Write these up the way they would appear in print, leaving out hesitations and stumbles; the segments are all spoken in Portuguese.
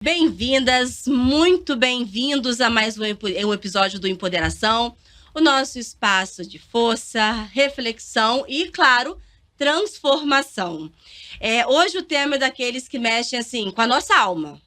Bem-vindas, muito bem-vindos a mais um episódio do Empoderação, o nosso espaço de força, reflexão e, claro, transformação. Hoje o tema é daqueles que mexem assim com a nossa alma.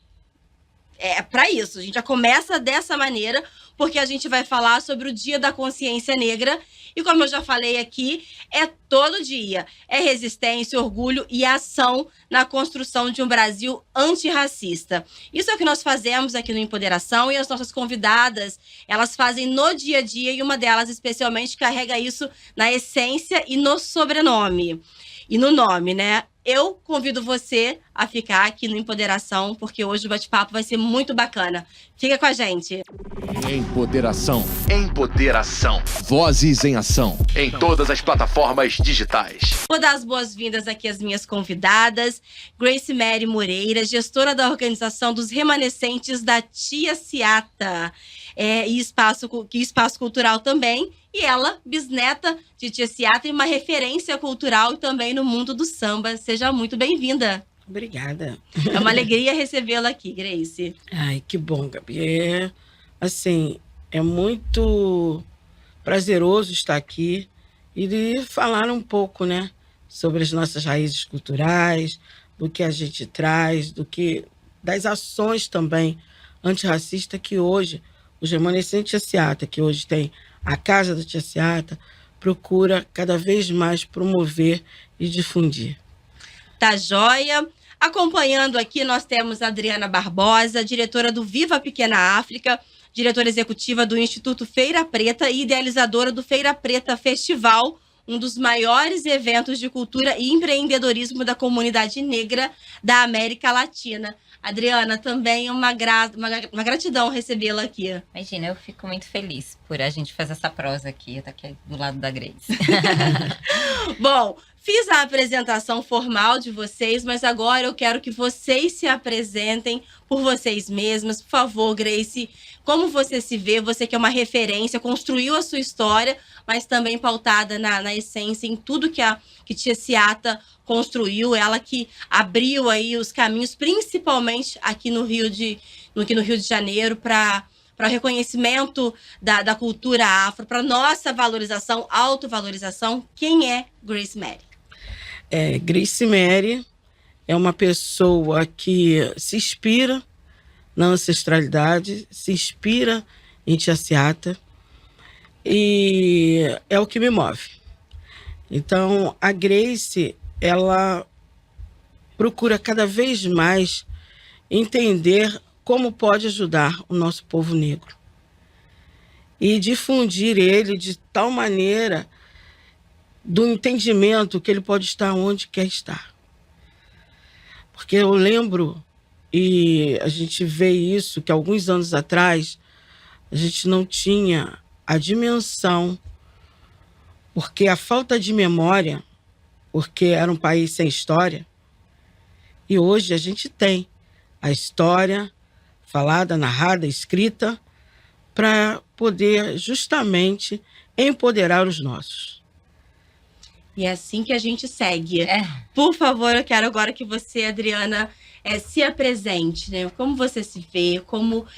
É para isso, a gente já começa dessa maneira, porque a gente vai falar sobre o Dia da Consciência Negra. E como eu já falei aqui, é todo dia. É resistência, orgulho e ação na construção de um Brasil antirracista. Isso é o que nós fazemos aqui no Empoderação e as nossas convidadas, elas fazem no dia a dia e uma delas especialmente carrega isso na essência e no sobrenome. E no nome, né? Eu convido você a ficar aqui no Empoderação, porque hoje o bate-papo vai ser muito bacana. Fica com a gente. Empoderação. Empoderação. Vozes em ação. Em todas as plataformas digitais. Vou dar as boas-vindas aqui às minhas convidadas. Grace Mary Moreira, gestora da organização dos remanescentes da Tia Seata. E espaço cultural também. E ela, bisneta de Tia Seata, e uma referência cultural também no mundo do samba. Seja muito bem-vinda. Obrigada. É uma alegria recebê-la aqui, Grace. Ai, que bom, Gabi. É muito prazeroso estar aqui e falar um pouco, né, sobre as nossas raízes culturais, do que a gente traz, das ações também antirracistas que hoje, os remanescentes Tia Seata, que hoje tem a Casa da Tia Seata, procura cada vez mais promover e difundir. Tá joia? Acompanhando aqui, nós temos a Adriana Barbosa, diretora do Viva Pequena África, diretora executiva do Instituto Feira Preta e idealizadora do Feira Preta Festival, um dos maiores eventos de cultura e empreendedorismo da comunidade negra da América Latina. Adriana, também é uma gratidão recebê-la aqui. Imagina, eu fico muito feliz por a gente fazer essa prosa aqui. Eu tô aqui do lado da Grace. Bom, fiz a apresentação formal de vocês, mas agora eu quero que vocês se apresentem por vocês mesmas. Por favor, Grace, como você se vê? Você que é uma referência, construiu a sua história, mas também pautada na essência, em tudo que Tia Seata construiu, ela que abriu aí os caminhos, principalmente aqui no Rio de Janeiro, para o reconhecimento da cultura afro, para nossa valorização, autovalorização. Quem é Grace Mary? Grace Mary é uma pessoa que se inspira na ancestralidade, se inspira em Tia Seata e é o que me move. Então, a Grace, ela procura cada vez mais entender como pode ajudar o nosso povo negro e difundir ele de tal maneira do entendimento que ele pode estar onde quer estar. Porque eu lembro, e a gente vê isso, que alguns anos atrás a gente não tinha a dimensão, porque a falta de memória, porque era um país sem história, e hoje a gente tem a história falada, narrada, escrita, para poder justamente empoderar os nossos. E é assim que a gente segue. Por favor, eu quero agora que você, Adriana, se apresente, né? Como você se vê,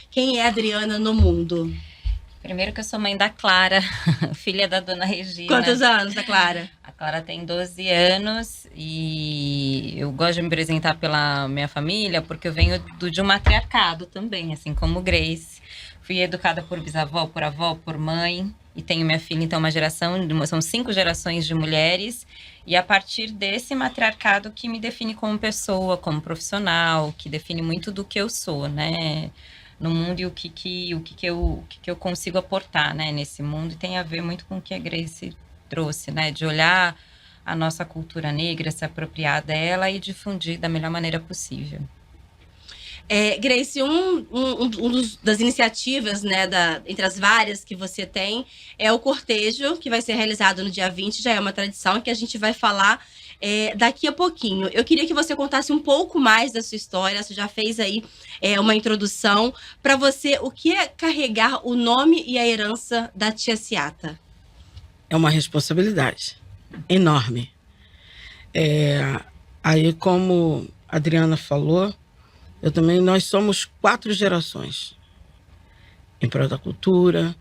quem é a Adriana no mundo? Primeiro que eu sou mãe da Clara, filha da dona Regina. Quantos anos, a Clara? A Clara tem 12 anos e eu gosto de me apresentar pela minha família porque eu venho de um matriarcado também, assim como Grace. Fui educada por bisavó, por avó, por mãe e tenho minha filha, então são 5 gerações de mulheres e a partir desse matriarcado que me define como pessoa, como profissional, que define muito do que eu sou, né? No mundo e o que eu consigo aportar, né, nesse mundo, e tem a ver muito com o que a Grace trouxe, né, de olhar a nossa cultura negra, se apropriar dela e difundir da melhor maneira possível. Grace, das iniciativas, né, entre as várias que você tem, é o cortejo, que vai ser realizado no dia 20, já é uma tradição que a gente vai falar daqui a pouquinho. Eu queria que você contasse um pouco mais da sua história, você já fez aí uma introdução. Para você, o que é carregar o nome e a herança da Tia Seata? É uma responsabilidade enorme. Aí, como a Adriana falou, Nós somos 4 gerações em prol da cultura,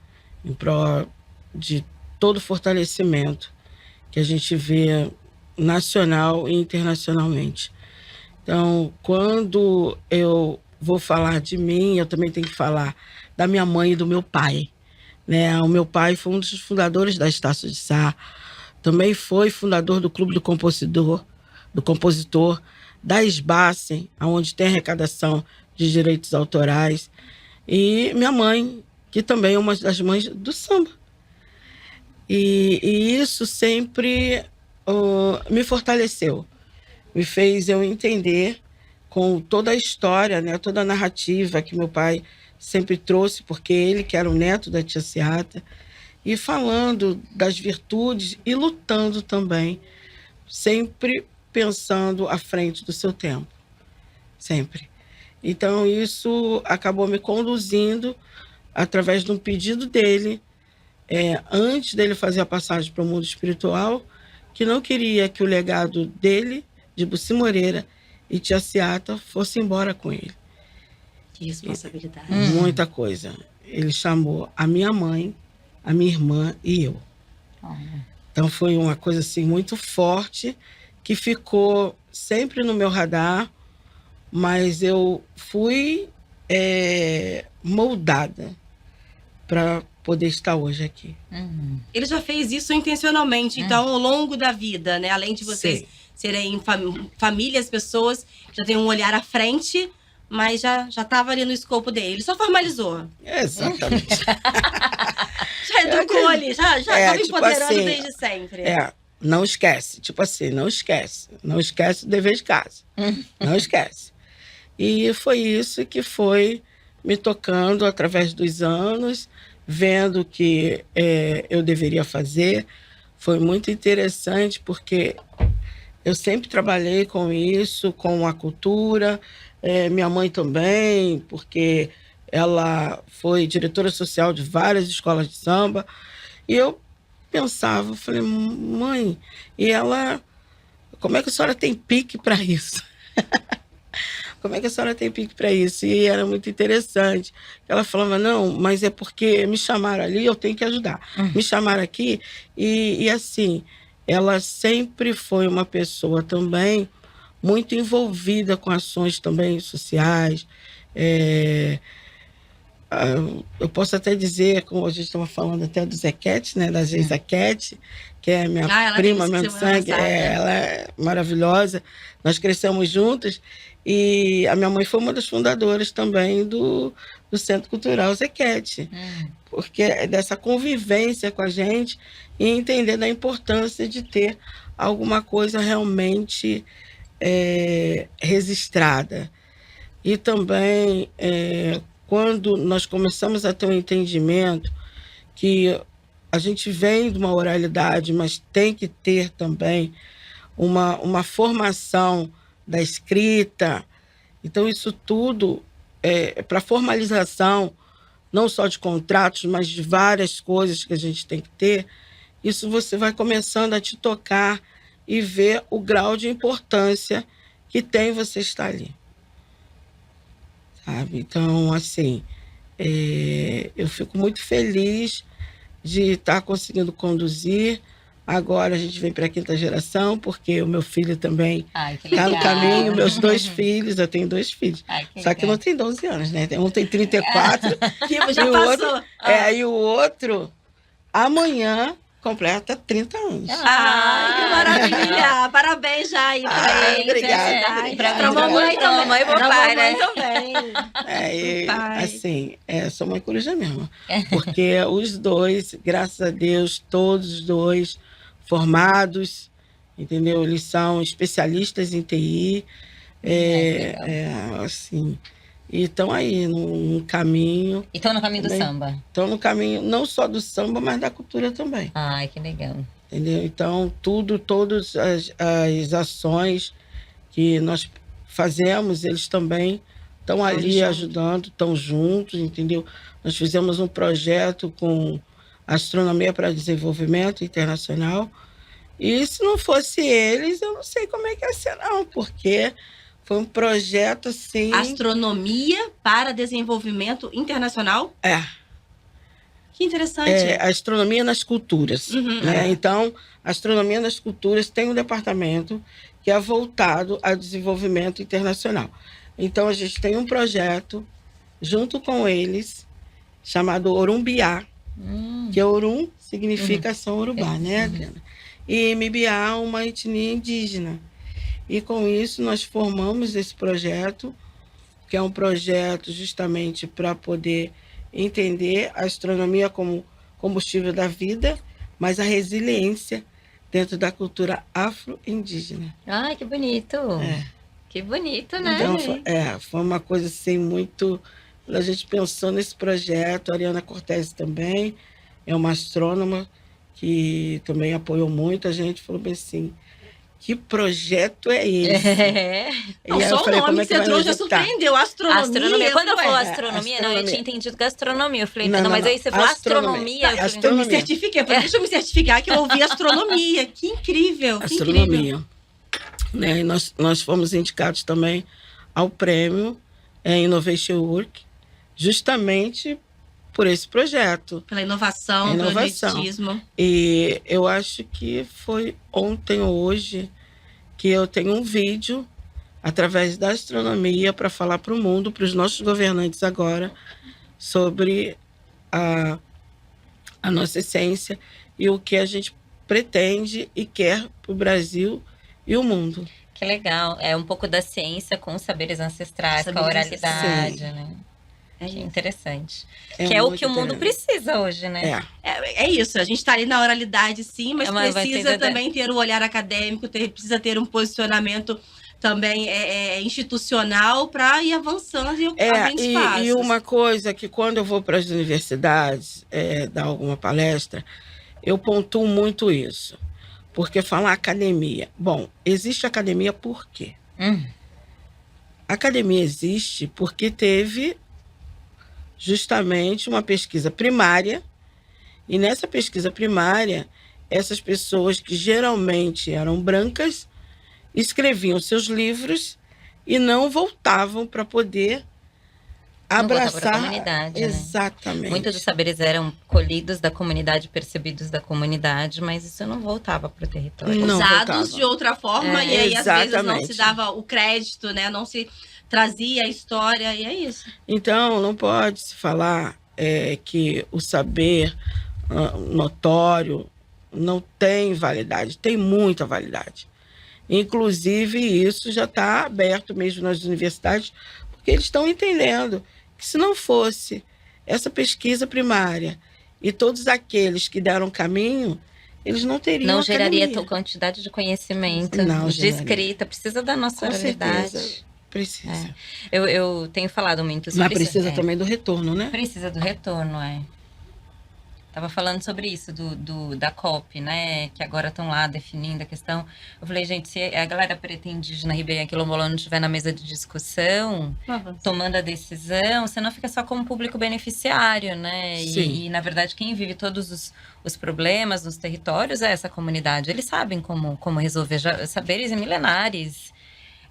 em prol de todo o fortalecimento que a gente vê nacional e internacionalmente. Então, quando eu vou falar de mim, eu também tenho que falar da minha mãe e do meu pai, né? O meu pai foi um dos fundadores da Estácio de Sá, também foi fundador do Clube do Compositor, da SBACEN, onde tem arrecadação de direitos autorais, e minha mãe, que também é uma das mães do samba. E isso sempre me fortaleceu, me fez eu entender com toda a história, né, toda a narrativa que meu pai sempre trouxe, porque ele que era o neto da tia Seata, e falando das virtudes e lutando também, sempre pensando à frente do seu tempo, sempre. Então isso acabou me conduzindo através de um pedido dele, antes dele fazer a passagem para o mundo espiritual, que não queria que o legado dele, de Bussi Moreira e tia Seata, fosse embora com ele. Que responsabilidade. Muita coisa. Ele chamou a minha mãe, a minha irmã e eu. Então foi uma coisa assim muito forte, que ficou sempre no meu radar, mas eu fui moldada para poder estar hoje aqui. Ele já fez isso intencionalmente, então, ao longo da vida, né? Além de vocês Sim. serem famílias, pessoas que já têm um olhar à frente, mas já estava ali no escopo dele. Ele só formalizou. Exatamente. Já educou ali, já estava tipo empoderando assim, desde sempre. Não esquece. Tipo assim, não esquece. Não esquece o dever de casa. Não esquece. E foi isso que foi me tocando através dos anos, vendo o que eu deveria fazer. Foi muito interessante, porque eu sempre trabalhei com isso, com a cultura. Minha mãe também, porque ela foi diretora social de várias escolas de samba. E eu pensava, falei, mãe, e ela, como é que a senhora tem pique para isso? Como é que a senhora tem pique para isso? E era muito interessante. Ela falava, não, mas é porque me chamaram ali, eu tenho que ajudar. Me chamaram aqui, e assim, ela sempre foi uma pessoa também muito envolvida com ações também sociais. Eu posso até dizer, como a gente estava falando até do Zequete, né, da Zequete, que é minha prima, meu sangue, ela é maravilhosa. Nós crescemos juntas, e a minha mãe foi uma das fundadoras também do Centro Cultural Zequete, porque é dessa convivência com a gente e entender da importância de ter alguma coisa realmente registrada. E também, quando nós começamos a ter um entendimento que a gente vem de uma oralidade, mas tem que ter também uma formação da escrita. Então, isso tudo para formalização, não só de contratos, mas de várias coisas que a gente tem que ter. Isso você vai começando a te tocar e ver o grau de importância que tem você estar ali. Sabe? Então, assim, eu fico muito feliz de estar conseguindo conduzir. Agora a gente vem para a 5ª geração, porque o meu filho também está no caminho, meus 2 filhos, eu tenho 2 filhos. Só que não tem 12 anos, né? Um tem 34, já passou. E o outro, amanhã, completa 30 anos. Ai, que maravilha! Parabéns já aí para ele. Obrigada. Para a mamãe também. Mamãe e papai, né? Também. Assim, sou mãe coruja mesmo. Porque os 2, graças a Deus, todos os 2 formados, entendeu? Eles são especialistas em TI. Assim, e estão aí num caminho. E estão no caminho também, do samba. Estão no caminho não só do samba, mas da cultura também. Ai, que legal. Entendeu? Então, todas as ações que nós fazemos, eles também estão ali ajudando, estão juntos, entendeu? Nós fizemos um projeto com Astronomia para Desenvolvimento Internacional, e se não fosse eles, eu não sei como é que ia ser, não, porque Foi um projeto, assim... Astronomia para Desenvolvimento Internacional? Que interessante. A astronomia nas culturas. Né? Então, a astronomia nas culturas tem um departamento que é voltado ao desenvolvimento internacional. Então, a gente tem um projeto, junto com eles, chamado Orumbiá, que Orum significa São Urubá, né, Adriana? E Mbiá, uma etnia indígena. E com isso nós formamos esse projeto, que é um projeto justamente para poder entender a astronomia como combustível da vida, mas a resiliência dentro da cultura afro-indígena. Ai, que bonito. Que bonito, né? Então, foi uma coisa assim muito... A gente pensou nesse projeto, a Ariana Cortez também é uma astrônoma que também apoiou muito. A gente falou bem assim, que projeto é esse? Não, só o nome que você trouxe já surpreendeu. Astronomia. Quando eu falo astronomia, não, eu tinha entendido gastronomia. Eu falei, não, mas aí você falou astronomia. Eu me certifiquei. Deixa eu me certificar que eu ouvi astronomia. Que incrível. Astronomia. Que incrível. Né? E nós fomos indicados também ao prêmio Innovation Work, justamente por esse projeto. Pela inovação, pelo ineditismo. E eu acho que foi ontem ou hoje que eu tenho um vídeo através da astronomia para falar para o mundo, para os nossos governantes agora, sobre a nossa essência e o que a gente pretende e quer para o Brasil e o mundo. Que legal. É um pouco da ciência com os saberes ancestrais, com a oralidade, né? Que interessante. Que é o que o mundo precisa hoje, né? É isso. A gente está ali na oralidade, sim, mas precisa também ter um olhar acadêmico, precisa ter um posicionamento também institucional para ir avançando e abrindo espaços. E uma coisa que quando eu vou para as universidades dar alguma palestra, eu pontuo muito isso. Porque falar academia... Bom, existe academia por quê? A academia existe porque teve justamente uma pesquisa primária, e nessa pesquisa primária, essas pessoas que geralmente eram brancas escreviam seus livros e não voltavam para poder abraçar a comunidade. Exatamente. Né? Muitos dos saberes eram colhidos da comunidade, percebidos da comunidade, mas isso não voltava para o território. Usados de outra forma, e aí às vezes não se dava o crédito, né? Não se trazia a história, e é isso. Então, não pode se falar que o saber notório não tem validade, tem muita validade. Inclusive, isso já está aberto mesmo nas universidades, porque eles estão entendendo que se não fosse essa pesquisa primária e todos aqueles que deram caminho, eles não teriam Não geraria tal quantidade de conhecimento, de escrita, precisa da nossa realidade. Precisa. Eu tenho falado muito sobre isso. Mas precisa também do retorno, né? Precisa do retorno, Tava falando sobre isso, da COP, né? Que agora estão lá definindo a questão. Eu falei, gente, se a galera preta indígena ribeirinha quilombola não estiver na mesa de discussão, tomando a decisão, você não fica só como público beneficiário, né? E na verdade, quem vive todos os problemas nos territórios é essa comunidade. Eles sabem como resolver, saberes milenares.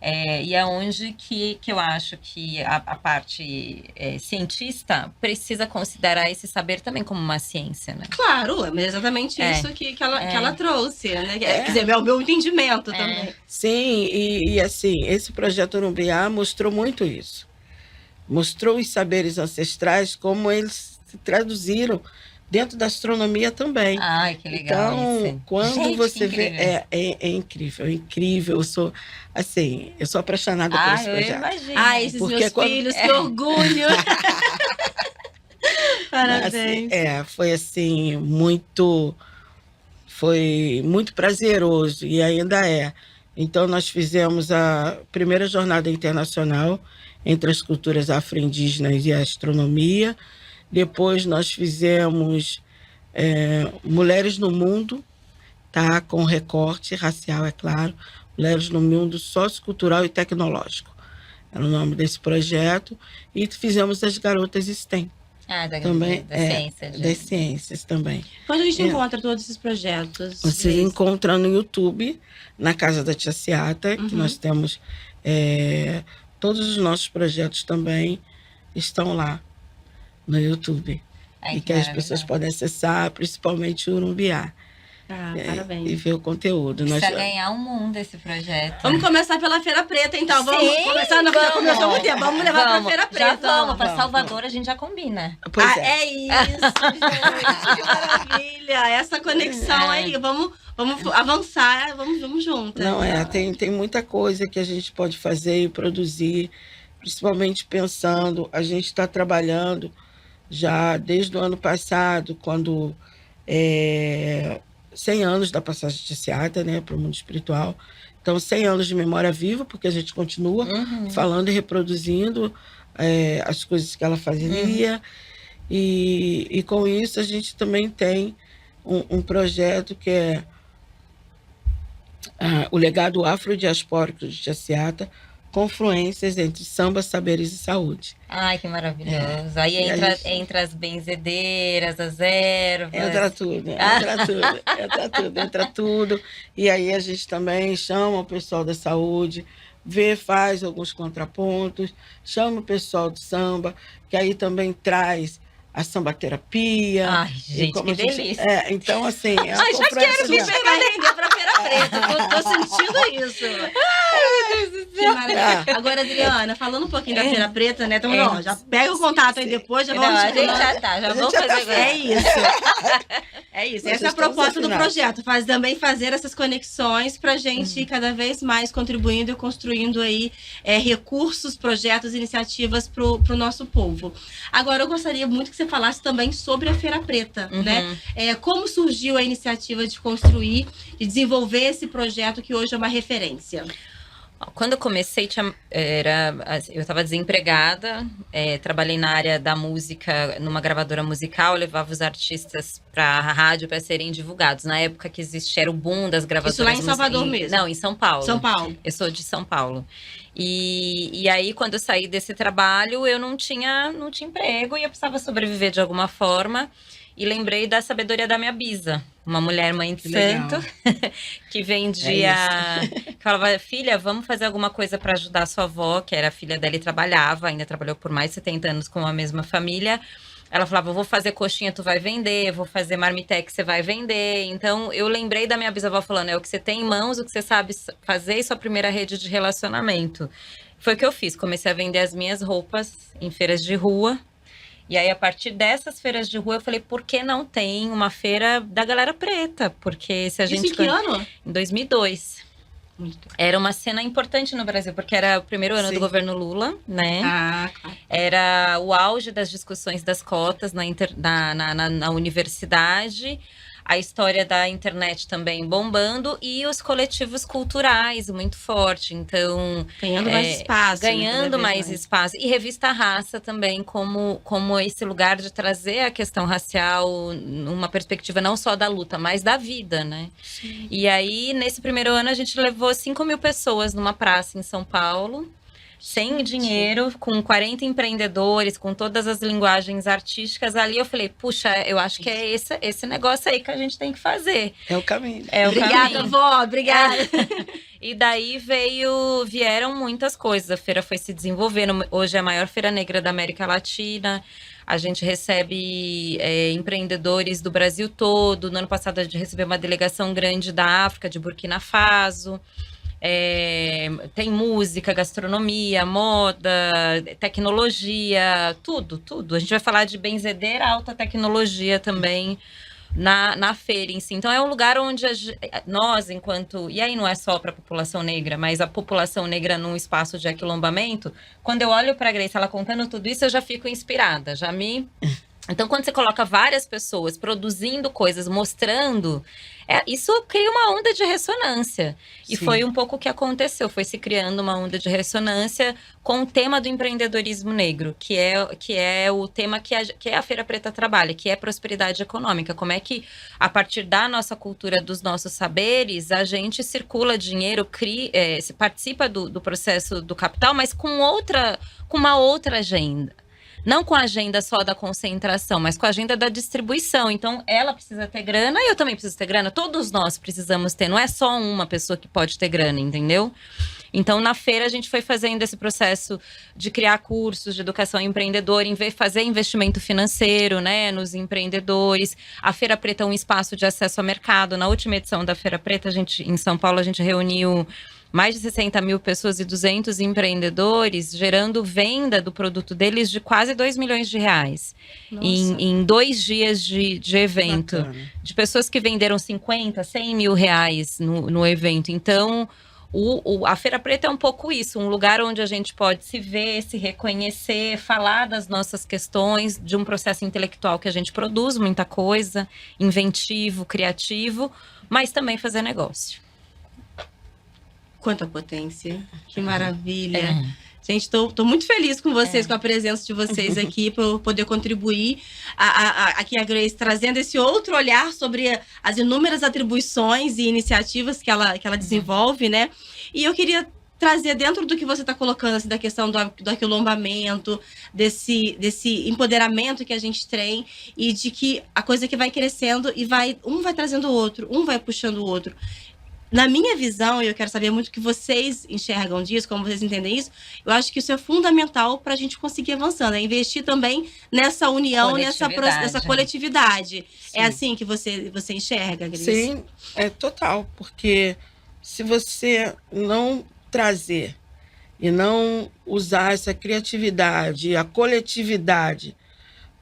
E é onde que eu acho que a parte cientista precisa considerar esse saber também como uma ciência, né? Claro, é exatamente isso que ela trouxe, né? Quer dizer, é o meu entendimento também. Sim, e assim, esse projeto Orumbiá mostrou muito isso. Mostrou os saberes ancestrais, como eles se traduziram dentro da astronomia também. Ai, que legal. Então, isso. quando você vê... É incrível, é incrível. Eu sou apaixonada por esse projeto. Eu imagino. Esses meus filhos, que orgulho! Parabéns. Foi assim, foi muito prazeroso e ainda é. Então, nós fizemos a primeira jornada internacional entre as culturas afro-indígenas e a astronomia. Depois nós fizemos Mulheres no Mundo, com recorte racial, é claro. Mulheres no Mundo Sociocultural e Tecnológico. Era o nome desse projeto. E fizemos as Garotas STEM. Também, das ciências também. Quando a gente encontra todos esses projetos? Você encontra no YouTube, na Casa da Tia Seata, que nós temos Todos os nossos projetos também estão lá no YouTube. Ai, E que as pessoas maravilhoso. podem acessar, principalmente o Urumbiá, e Parabéns. ver o conteúdo. Precisa ganhar o mundo esse projeto. Vamos começar pela Feira Preta, então. Vamos Sim, começar na Feira vamos. Começou muito tempo. Vamos levar pra Feira Preta. Já vamos, pra Vamos, Salvador a gente já combina. Pois É isso, gente. Que maravilha. Essa conexão É. aí. Vamos avançar, vamos juntas. Não, tem muita coisa que a gente pode fazer e produzir, principalmente pensando, a gente está trabalhando já desde o ano passado, quando 100 anos da passagem de Seata, né, para o mundo espiritual. Então, 100 anos de memória viva, porque a gente continua falando e reproduzindo as coisas que ela fazia. E com isso a gente também tem um projeto que é o legado afrodiaspórico de Jaciata, confluências entre samba, saberes e saúde. Ai, que maravilhoso. Aí E a entra, gente- entra as benzedeiras, as ervas. Entra tudo, entra tudo. E aí a gente também chama o pessoal da saúde, faz alguns contrapontos, chama o pessoal do samba, que aí também traz a sambaterapia. Ai, E gente, como que a gente- delícia. então, assim... é Ai, já quero Me me pegar e render pra Feira Preta. Tô sentindo isso. Que maravilha. Agora, Adriana, falando um pouquinho da Feira Preta, né? Então, não, já pega o contato aí depois, já Não, vamos... a gente já tá, já A vamos gente já fazer tá agora. É isso. É isso. Nós Essa é a estamos proposta do afinados. projeto. Também fazer essas conexões para a gente ir cada vez mais contribuindo e construindo aí recursos, projetos, iniciativas para o nosso povo. Agora, eu gostaria muito que você falasse também sobre a Feira Preta, né? Como surgiu a iniciativa de construir e desenvolver esse projeto que hoje é uma referência? Quando eu comecei, eu estava desempregada, trabalhei na área da música, numa gravadora musical, levava os artistas para a rádio para serem divulgados. Na época que existia, era o boom das gravadoras. Isso lá em Salvador mesmo? Não, em São Paulo. São Paulo. Eu sou de São Paulo. E aí, quando eu saí desse trabalho, eu não tinha emprego e eu precisava sobreviver de alguma forma. E lembrei da sabedoria da minha bisa, uma mulher mãe de Que legal. santo, que vendia, que falava, filha, vamos fazer alguma coisa para ajudar a sua avó, que era a filha dela e trabalhava, ainda trabalhou por mais de 70 anos com a mesma família. Ela falava, eu vou fazer coxinha, tu vai vender, vou fazer marmitex, você vai vender. Então, eu lembrei da minha bisavó falando, é o que você tem em mãos, o que você sabe fazer e sua primeira rede de relacionamento. Foi o que eu fiz, comecei a vender as minhas roupas em feiras de rua. E aí, a partir dessas feiras de rua, eu falei, por que não tem uma feira da galera preta? Porque se a gente... Isso em que ano? Em 2002. Era uma cena importante no Brasil, porque era o primeiro ano Sim. do governo Lula, né? Claro. Era o auge das discussões das cotas na universidade, a história da internet também bombando e os coletivos culturais muito forte. Então, Ganhando mais espaço. ganhando né, cada vez mais espaço. E Revista Raça também, como esse lugar de trazer a questão racial numa perspectiva não só da luta, mas da vida, né? E aí, nesse primeiro ano, a gente levou 5.000 pessoas numa praça em São Paulo, sem dinheiro, com 40 empreendedores, com todas as linguagens artísticas. Ali eu falei, puxa, eu acho que é esse negócio aí que a gente tem que fazer. É o caminho. É o Obrigada, caminho. vó. Obrigada. E daí vieram muitas coisas. A feira foi se desenvolvendo. Hoje é a maior feira negra da América Latina. A gente recebe empreendedores do Brasil todo. No ano passado, a gente recebeu uma delegação grande da África, de Burkina Faso. Tem música, gastronomia, moda, tecnologia, tudo. A gente vai falar de benzedeira, alta tecnologia também na feira em si. Então, é um lugar onde nós, enquanto... E aí não é só para a população negra, mas a população negra num espaço de aquilombamento. Quando eu olho para a Grace, ela contando tudo isso, eu já fico inspirada, Então, quando você coloca várias pessoas produzindo coisas, mostrando, isso cria uma onda de ressonância. E Sim. foi um pouco o que aconteceu, foi se criando uma onda de ressonância com o tema do empreendedorismo negro, que é o tema que a Feira Preta trabalha, que é prosperidade econômica. Como é que, a partir da nossa cultura, dos nossos saberes, a gente circula dinheiro, se participa do processo do capital, mas com uma outra agenda. Não com a agenda só da concentração, mas com a agenda da distribuição. Então, ela precisa ter grana e eu também preciso ter grana. Todos nós precisamos ter. Não é só uma pessoa que pode ter grana, entendeu? Então, na feira, a gente foi fazendo esse processo de criar cursos de educação empreendedora, fazer investimento financeiro, né, nos empreendedores. A Feira Preta é um espaço de acesso ao mercado. Na última edição da Feira Preta, em São Paulo, a gente reuniu mais de 60 mil pessoas e 200 empreendedores, gerando venda do produto deles de quase 2 milhões de reais. Em 2 dias de evento. Bacana. De pessoas que venderam 50, 100 mil reais no evento. Então, a Feira Preta é um pouco isso, um lugar onde a gente pode se ver, se reconhecer, falar das nossas questões, de um processo intelectual que a gente produz muita coisa, inventivo, criativo, mas também fazer negócio. Quanta potência. Que maravilha. Gente, tô muito feliz com vocês, com a presença de vocês aqui, para eu poder contribuir. Aqui a Grace trazendo esse outro olhar sobre as inúmeras atribuições e iniciativas que ela desenvolve, né? E eu queria trazer dentro do que você está colocando, assim, da questão do aquilombamento, desse empoderamento que a gente tem, e de que a coisa que vai crescendo e um vai trazendo o outro, um vai puxando o outro. Na minha visão, e eu quero saber muito o que vocês enxergam disso, como vocês entendem isso, eu acho que isso é fundamental para a gente conseguir avançando, é investir também nessa união, nessa coletividade. Sim. É assim que você enxerga, Grace? Sim, é total, porque se você não trazer e não usar essa criatividade, a coletividade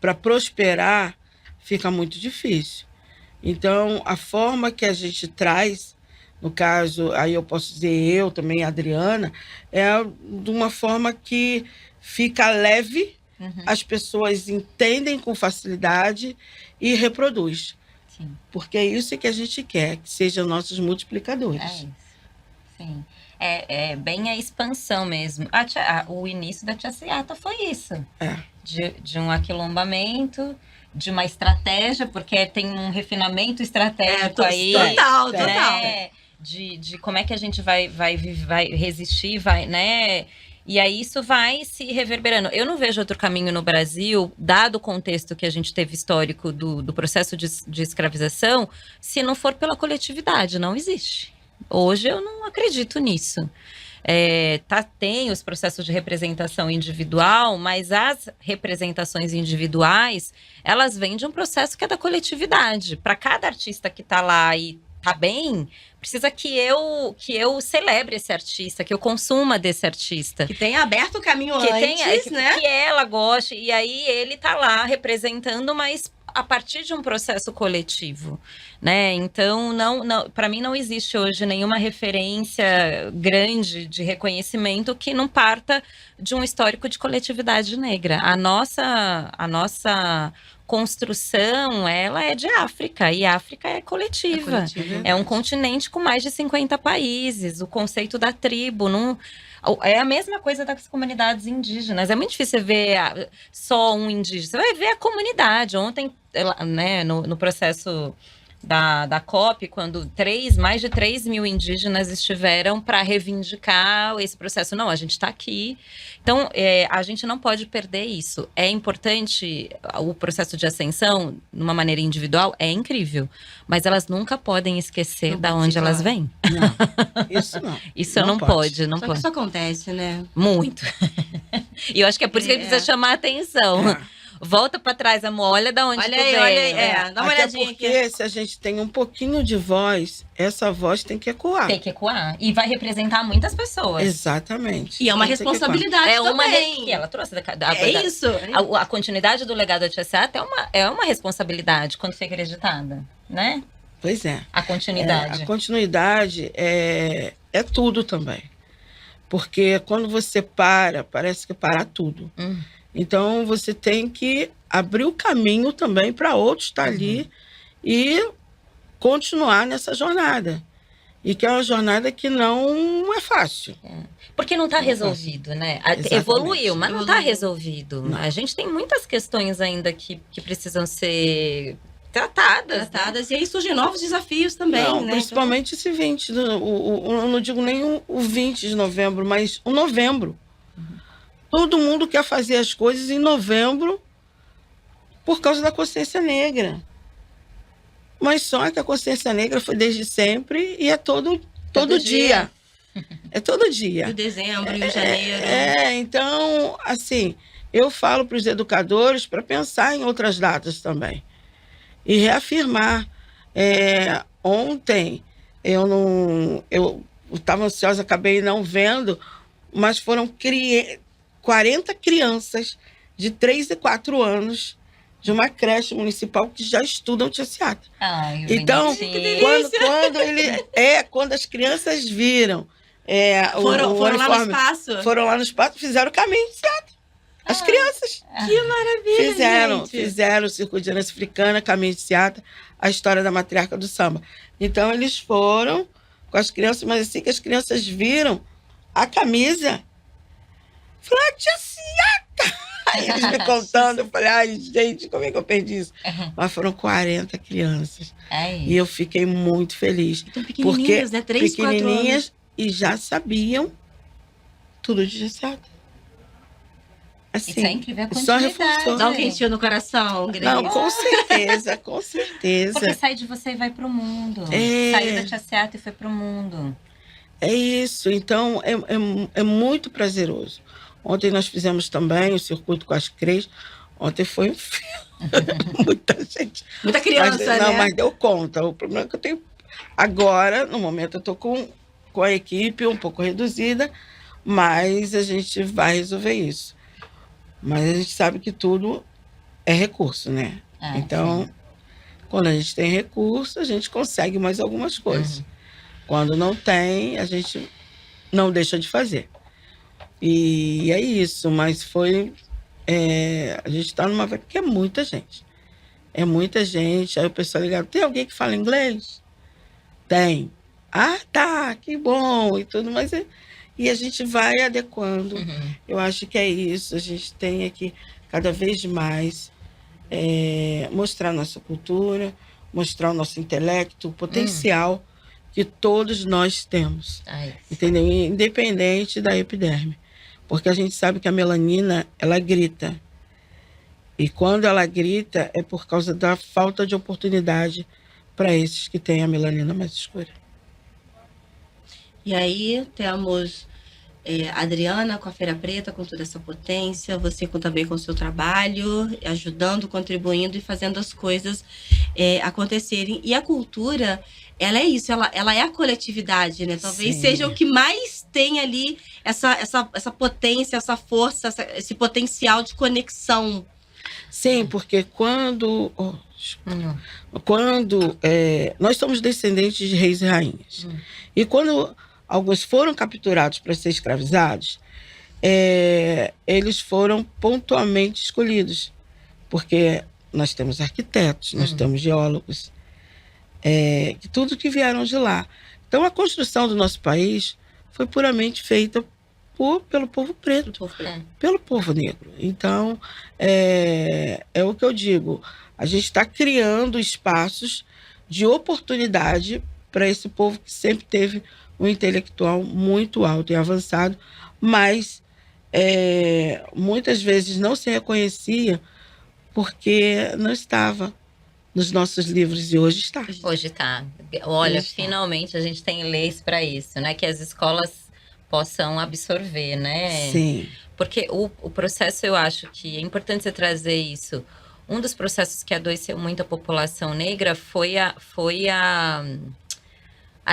para prosperar, fica muito difícil. Então, a forma que a gente traz, no caso, aí eu posso dizer eu também, a Adriana, é de uma forma que fica leve, as pessoas entendem com facilidade e reproduz. Sim. Porque é isso que a gente quer, que sejam nossos multiplicadores. É isso. Sim. É bem a expansão mesmo. O início da Tia Seata foi isso. De um aquilombamento, de uma estratégia, porque tem um refinamento estratégico aí. Total. Né? De como é que a gente vai resistir, né? E aí isso vai se reverberando. Eu não vejo outro caminho no Brasil, dado o contexto que a gente teve histórico do processo de escravização, se não for pela coletividade, não existe. Hoje eu não acredito nisso. Tem os processos de representação individual, mas as representações individuais, elas vêm de um processo que é da coletividade. Para cada artista que está lá e tá bem, precisa que eu celebre esse artista, que eu consuma desse artista. Que tenha aberto o caminho antes, né? Que ela goste, e aí ele tá lá representando, mas a partir de um processo coletivo, né? Então, para mim não existe hoje nenhuma referência grande de reconhecimento que não parta de um histórico de coletividade negra. A nossa construção, ela é de África, e África é coletiva. É um continente com mais de 50 países. O conceito da tribo é a mesma coisa das comunidades indígenas. É muito difícil você ver só um indígena. Você vai ver a comunidade. Ontem, né, no processo da COP, quando mais de 3 mil indígenas estiveram para reivindicar esse processo. Não, a gente está aqui. Então, a gente não pode perder isso. É importante, o processo de ascensão, de uma maneira individual, é incrível. Mas elas nunca podem esquecer de onde elas vêm. Não, isso não. Isso não pode. Só que isso acontece, né? Muito. E eu acho que é por isso que ele precisa chamar a atenção. Volta para trás, amor. Olha da onde tu veio. Olha aí. Dá uma olhadinha porque aqui. Se a gente tem um pouquinho de voz, essa voz tem que ecoar. Tem que ecoar. E vai representar muitas pessoas. Exatamente. E é uma responsabilidade também. Que ela trouxe. É isso. A continuidade do legado da Tia Seata é uma responsabilidade quando foi acreditada, né? Pois é. A continuidade. A continuidade é tudo também. Porque quando você parece que para tudo. Então, você tem que abrir o caminho também para outros estar ali e continuar nessa jornada. E que é uma jornada que não é fácil. Porque não está resolvido, né? Exatamente. Evoluiu, mas não está resolvido. Não. A gente tem muitas questões ainda que precisam ser tratadas. E aí surgem novos desafios também, né? Principalmente esse 20. Eu não digo nem o 20 de novembro, mas o novembro. Todo mundo quer fazer as coisas em novembro por causa da consciência negra. Mas só que a consciência negra foi desde sempre e é todo dia. É todo dia. E o dezembro e o janeiro. Então, assim, eu falo para os educadores para pensar em outras datas também. E reafirmar. Ontem, eu estava ansiosa, acabei não vendo, mas foram 40 crianças de 3 e 4 anos de uma creche municipal que já estudam Tia Seata. Ai, Então, bonitinho. quando as crianças viram Foram lá no uniforme, espaço? foram lá no espaço, fizeram o caminho de Seata. As crianças Que maravilha, fizeram o Circuito de Herança Africana, Caminho de Seata, a história da matriarca do samba. Então, eles foram com as crianças, mas assim que as crianças viram a camisa, falaram, Tia Seata! Aí eles me contando, eu falei, ai, gente, como é que eu perdi isso? Mas foram 40 crianças. E eu fiquei muito feliz. Então, pequenininhas, né? 3, 4 anos. Pequenininhas e já sabiam tudo de Tia Seata. Assim, Isso é incrível, a só continuidade. reforçou. Dá um quentinho no coração, Grace. Não, com certeza, com certeza. Porque sai de você e vai pro mundo. Saiu da Tia Seata e foi pro mundo. É isso, então é muito prazeroso. Ontem nós fizemos também o circuito com as CREs. Ontem foi um filme. Muita gente. Muita criança, né? Não, mas deu conta. O problema é que eu tenho... Agora, no momento, eu estou com a equipe um pouco reduzida, mas a gente vai resolver isso. Mas a gente sabe que tudo é recurso, né? Então, quando a gente tem recurso, a gente consegue mais algumas coisas. Quando não tem, a gente não deixa de fazer. E é isso, mas foi... a gente está numa... Porque é muita gente. É muita gente. Aí o pessoal liga, tem alguém que fala inglês? Tem. Ah, tá, que bom e tudo, mas... E a gente vai adequando. Eu acho que é isso. A gente tem aqui, cada vez mais, mostrar a nossa cultura, mostrar o nosso intelecto, o potencial que todos nós temos. Entendeu? Independente da epiderme. Porque a gente sabe que a melanina, ela grita. E quando ela grita, é por causa da falta de oportunidade para esses que têm a melanina mais escura. E aí temos a Adriana com a Feira Preta, com toda essa potência, você também com o seu trabalho, ajudando, contribuindo e fazendo as coisas acontecerem. E a cultura, ela é isso, ela é a coletividade, né? Talvez seja o que mais tem ali essa potência, essa força, esse potencial de conexão. Sim, porque quando nós somos descendentes de reis e rainhas. E quando alguns foram capturados para ser escravizados, eles foram pontualmente escolhidos. Porque nós temos arquitetos, nós temos geólogos, tudo que vieram de lá. Então, a construção do nosso país foi puramente feita pelo povo preto, pelo povo negro. Então, é o que eu digo, a gente está criando espaços de oportunidade para esse povo que sempre teve um intelectual muito alto e avançado, mas muitas vezes não se reconhecia porque não estava nos nossos livros, e hoje está. Hoje está. Olha, finalmente a gente tem leis para isso, né? Que as escolas possam absorver, né? Sim. Porque o processo, eu acho que é importante você trazer isso. Um dos processos que adoeceu muito a população negra foi a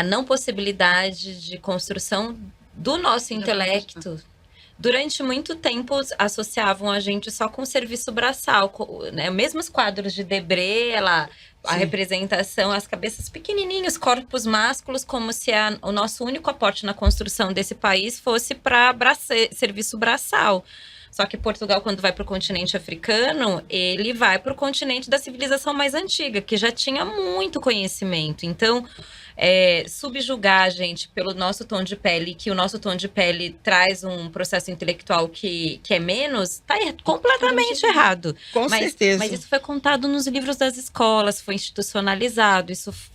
não possibilidade de construção do nosso intelecto. Durante muito tempo, associavam a gente só com o serviço braçal, né? Mesmo os quadros de Debré, a representação, as cabeças pequenininhas, corpos másculos, como se o nosso único aporte na construção desse país fosse para serviço braçal. Só que Portugal, quando vai para o continente africano, ele vai para o continente da civilização mais antiga, que já tinha muito conhecimento. Então, subjugar a gente pelo nosso tom de pele, que o nosso tom de pele traz um processo intelectual que é menos, está completamente errado. Com certeza. Mas isso foi contado nos livros das escolas, foi institucionalizado.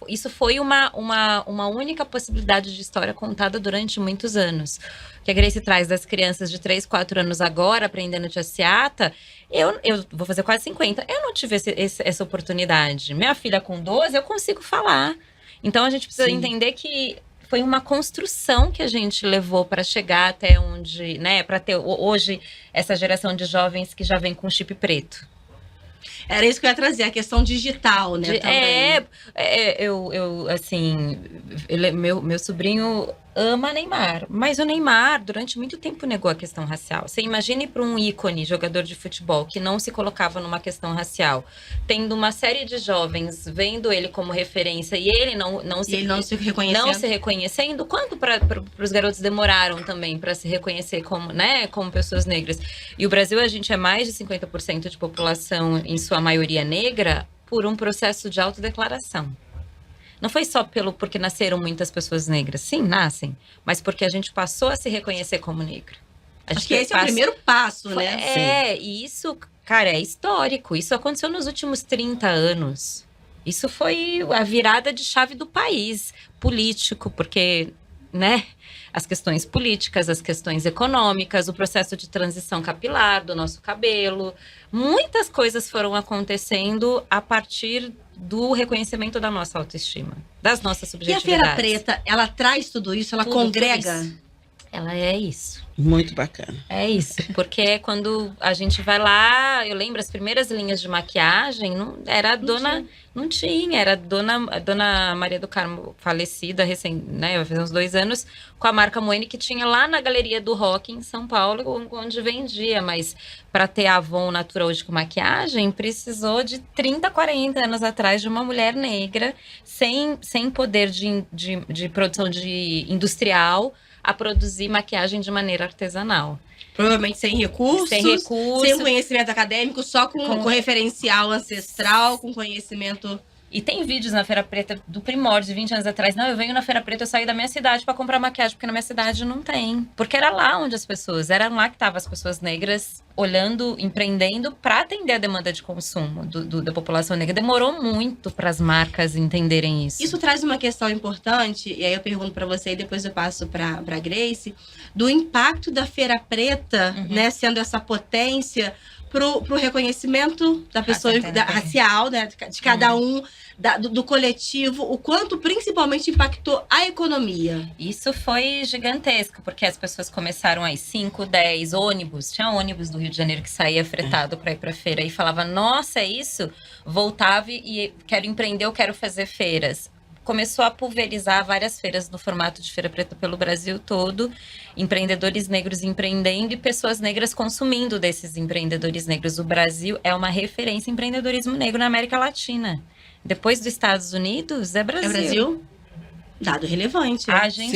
Isso foi uma única possibilidade de história contada durante muitos anos. Que a Grace traz das crianças de 3, 4 anos agora, aprendendo Tia Seata, eu vou fazer quase 50. Eu não tive essa oportunidade. Minha filha com 12, eu consigo falar. Então, a gente precisa entender que foi uma construção que a gente levou para chegar até onde, né, para ter hoje essa geração de jovens que já vem com chip preto. Era isso que eu ia trazer, a questão digital, né? Também. Meu sobrinho ama Neymar, mas o Neymar durante muito tempo negou a questão racial. Você imagine para um ícone, jogador de futebol, que não se colocava numa questão racial, tendo uma série de jovens vendo ele como referência e ele não se reconhecendo, quanto para os garotos demoraram também para se reconhecer como, né, como pessoas negras. E o Brasil, a gente é mais de 50% de população, em sua maioria negra, por um processo de autodeclaração. Não foi só porque nasceram muitas pessoas negras. Sim, nascem. Mas porque a gente passou a se reconhecer como negro. Acho que esse é o primeiro passo, né? E isso, cara, é histórico. Isso aconteceu nos últimos 30 anos. Isso foi a virada de chave do país político, porque, né, as questões políticas, as questões econômicas, o processo de transição capilar do nosso cabelo, muitas coisas foram acontecendo a partir do reconhecimento da nossa autoestima, das nossas subjetividades. E a Feira Preta, ela traz tudo isso? Ela congrega? Tudo isso. Ela é isso. Muito bacana. É isso, porque quando a gente vai lá, eu lembro as primeiras linhas de maquiagem, era a dona... Não tinha, era a dona Maria do Carmo, falecida, né, vai fazer uns 2 anos, com a marca Moene, que tinha lá na Galeria do Rock, em São Paulo, onde vendia. Mas para ter a Avon Natural de maquiagem, precisou de 30, 40 anos atrás de uma mulher negra, sem poder de produção industrial, a produzir maquiagem de maneira artesanal. Provavelmente sem recursos, sem conhecimento acadêmico, só com referencial ancestral, com conhecimento... E tem vídeos na Feira Preta do primórdio, de 20 anos atrás. Não, eu venho na Feira Preta, eu saí da minha cidade para comprar maquiagem, porque na minha cidade não tem. Porque era lá onde eram lá que estavam as pessoas negras olhando, empreendendo para atender a demanda de consumo da população negra. Demorou muito para as marcas entenderem isso. Isso traz uma questão importante, e aí eu pergunto para você e depois eu passo para Grace, do impacto da Feira Preta, né, sendo essa potência pro reconhecimento da pessoa racial, né, de cada um, do coletivo, o quanto principalmente impactou a economia. Isso foi gigantesco, porque as pessoas começaram aí 5, 10 ônibus, tinha ônibus do Rio de Janeiro que saía fretado para ir para feira e falava, nossa, é isso? Voltava e quero empreender, eu quero fazer feiras. Começou a pulverizar várias feiras no formato de Feira Preta pelo Brasil todo, empreendedores negros empreendendo e pessoas negras consumindo desses empreendedores negros. O Brasil é uma referência em empreendedorismo negro na América Latina. Depois dos Estados Unidos, é Brasil. É Brasil? Dado relevante. A gente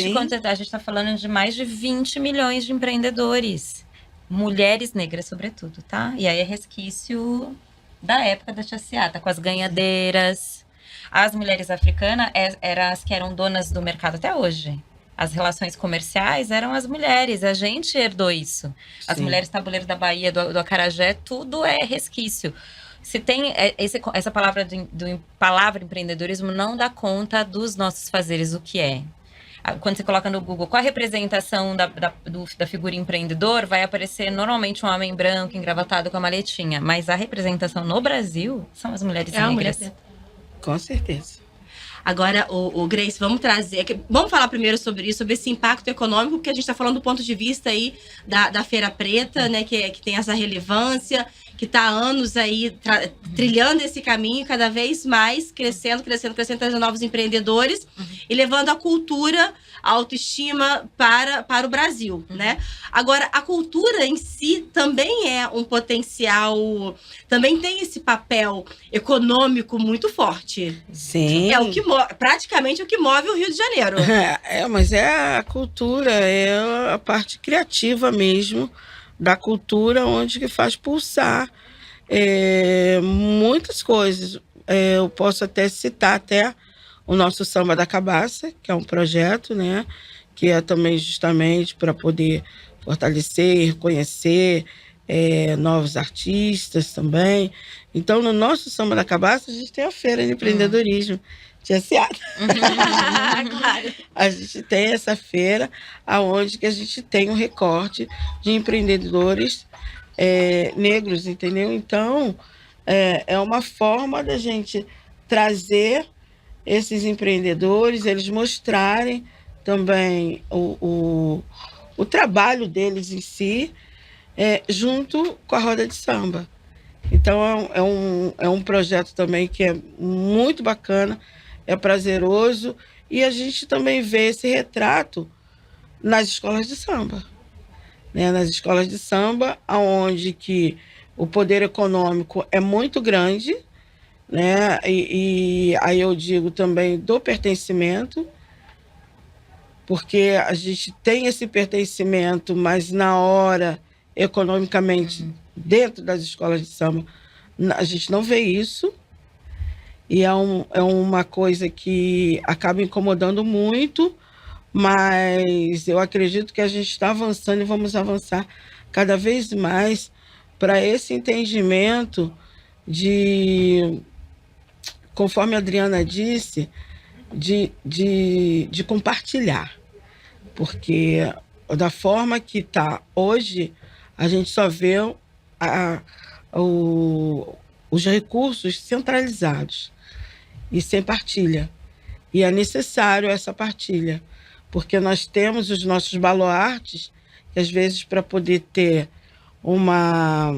está falando de mais de 20 milhões de empreendedores. Mulheres negras, sobretudo, tá? E aí é resquício da época da Tia Seata, com as ganhadeiras. As mulheres africanas eram as que eram donas do mercado até hoje. As relações comerciais eram as mulheres, a gente herdou isso. As mulheres tabuleiro da Bahia, do Acarajé, tudo é resquício. Se tem essa palavra palavra empreendedorismo não dá conta dos nossos fazeres, o que é. Quando você coloca no Google qual a representação da figura empreendedor, vai aparecer normalmente um homem branco, engravatado com a maletinha. Mas a representação no Brasil são as mulheres negras. Com certeza. Agora, o Grace, vamos falar primeiro sobre isso, sobre esse impacto econômico, porque a gente está falando do ponto de vista aí da Feira Preta, né, que tem essa relevância, que está há anos aí trilhando esse caminho, cada vez mais crescendo, trazendo novos empreendedores e levando a cultura, a autoestima para o Brasil, né? Agora, a cultura em si também é um potencial, também tem esse papel econômico muito forte. Sim. É praticamente o que move o Rio de Janeiro. Mas a cultura, é a parte criativa mesmo da cultura, onde que faz pulsar muitas coisas. Eu posso até citar o nosso Samba da Cabaça, que é um projeto, né, que é também justamente para poder fortalecer, reconhecer novos artistas também. Então, no nosso Samba da Cabaça, a gente tem a Feira de Empreendedorismo. Tia Seata. Claro. A gente tem essa feira onde que a gente tem um recorte de empreendedores negros, entendeu? Então, é uma forma da gente trazer esses empreendedores, eles mostrarem também o trabalho deles em si, junto com a roda de samba. Então é um projeto também que é muito bacana, é prazeroso, e a gente também vê esse retrato nas escolas de samba, né? Nas escolas de samba, onde que o poder econômico é muito grande, né? E aí eu digo também do pertencimento, porque a gente tem esse pertencimento, mas na hora, economicamente, dentro das escolas de samba, a gente não vê isso. E é uma coisa que acaba incomodando muito, mas eu acredito que a gente está avançando e vamos avançar cada vez mais para esse entendimento de, conforme a Adriana disse, de compartilhar. Porque da forma que está hoje, a gente só vê os recursos centralizados e sem partilha. E é necessário essa partilha, porque nós temos os nossos baluartes, que às vezes para poder ter uma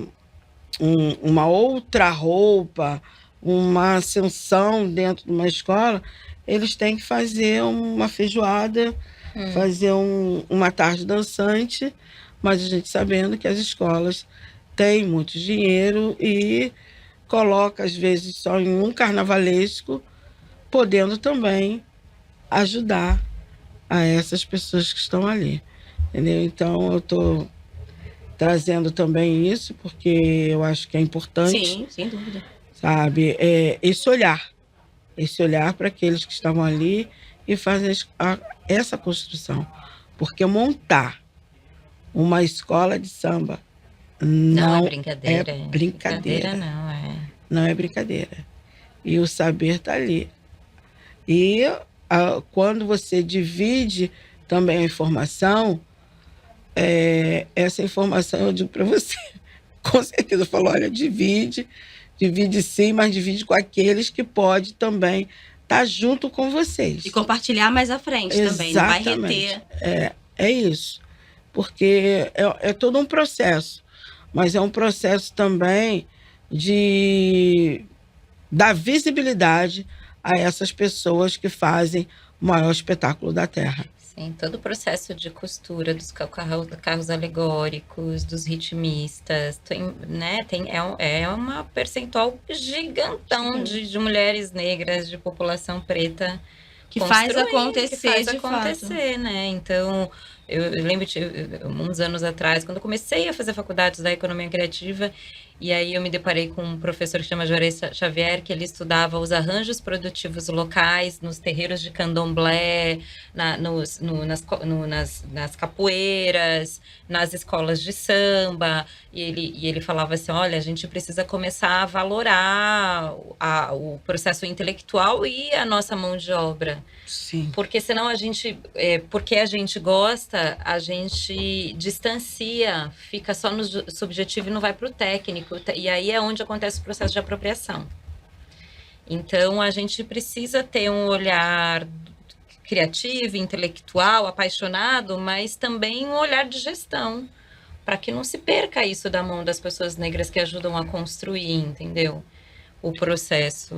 outra roupa, uma ascensão dentro de uma escola, eles têm que fazer uma feijoada, fazer uma tarde dançante, mas a gente sabendo que as escolas têm muito dinheiro e coloca, às vezes, só em um carnavalesco, podendo também ajudar a essas pessoas que estão ali, entendeu? Então, eu estou trazendo também isso, porque eu acho que é importante. Sim, sem dúvida. Sabe? Esse olhar para aqueles que estavam ali e fazem essa construção. Porque montar uma escola de samba não é brincadeira. É brincadeira. Não é brincadeira. E o saber está ali. E quando você divide também a informação, essa informação eu digo para você, com certeza, eu falo, olha, divide sim, mas divide com aqueles que pode também estar junto com vocês. E compartilhar mais à frente também, não vai reter. É isso. Porque é todo um processo, mas é um processo também de dar visibilidade a essas pessoas que fazem o maior espetáculo da Terra. Sim, todo o processo de costura dos carros alegóricos, dos ritmistas, é uma percentual gigantão de mulheres negras, de população preta que faz acontecer, de fato. Né? Então, eu lembro de uns anos atrás, quando eu comecei a fazer faculdades da economia criativa, e aí eu me deparei com um professor que chama Juarez Xavier, que ele estudava os arranjos produtivos locais nos terreiros de candomblé, nas capoeiras, nas escolas de samba, e ele falava assim, olha, a gente precisa começar a valorar o processo intelectual e a nossa mão de obra. Sim. Porque senão porque a gente gosta, a gente distancia, fica só no subjetivo e não vai para o técnico. E aí é onde acontece o processo de apropriação. Então, a gente precisa ter um olhar criativo, intelectual, apaixonado, mas também um olhar de gestão, para que não se perca isso da mão das pessoas negras que ajudam a construir, entendeu? O processo.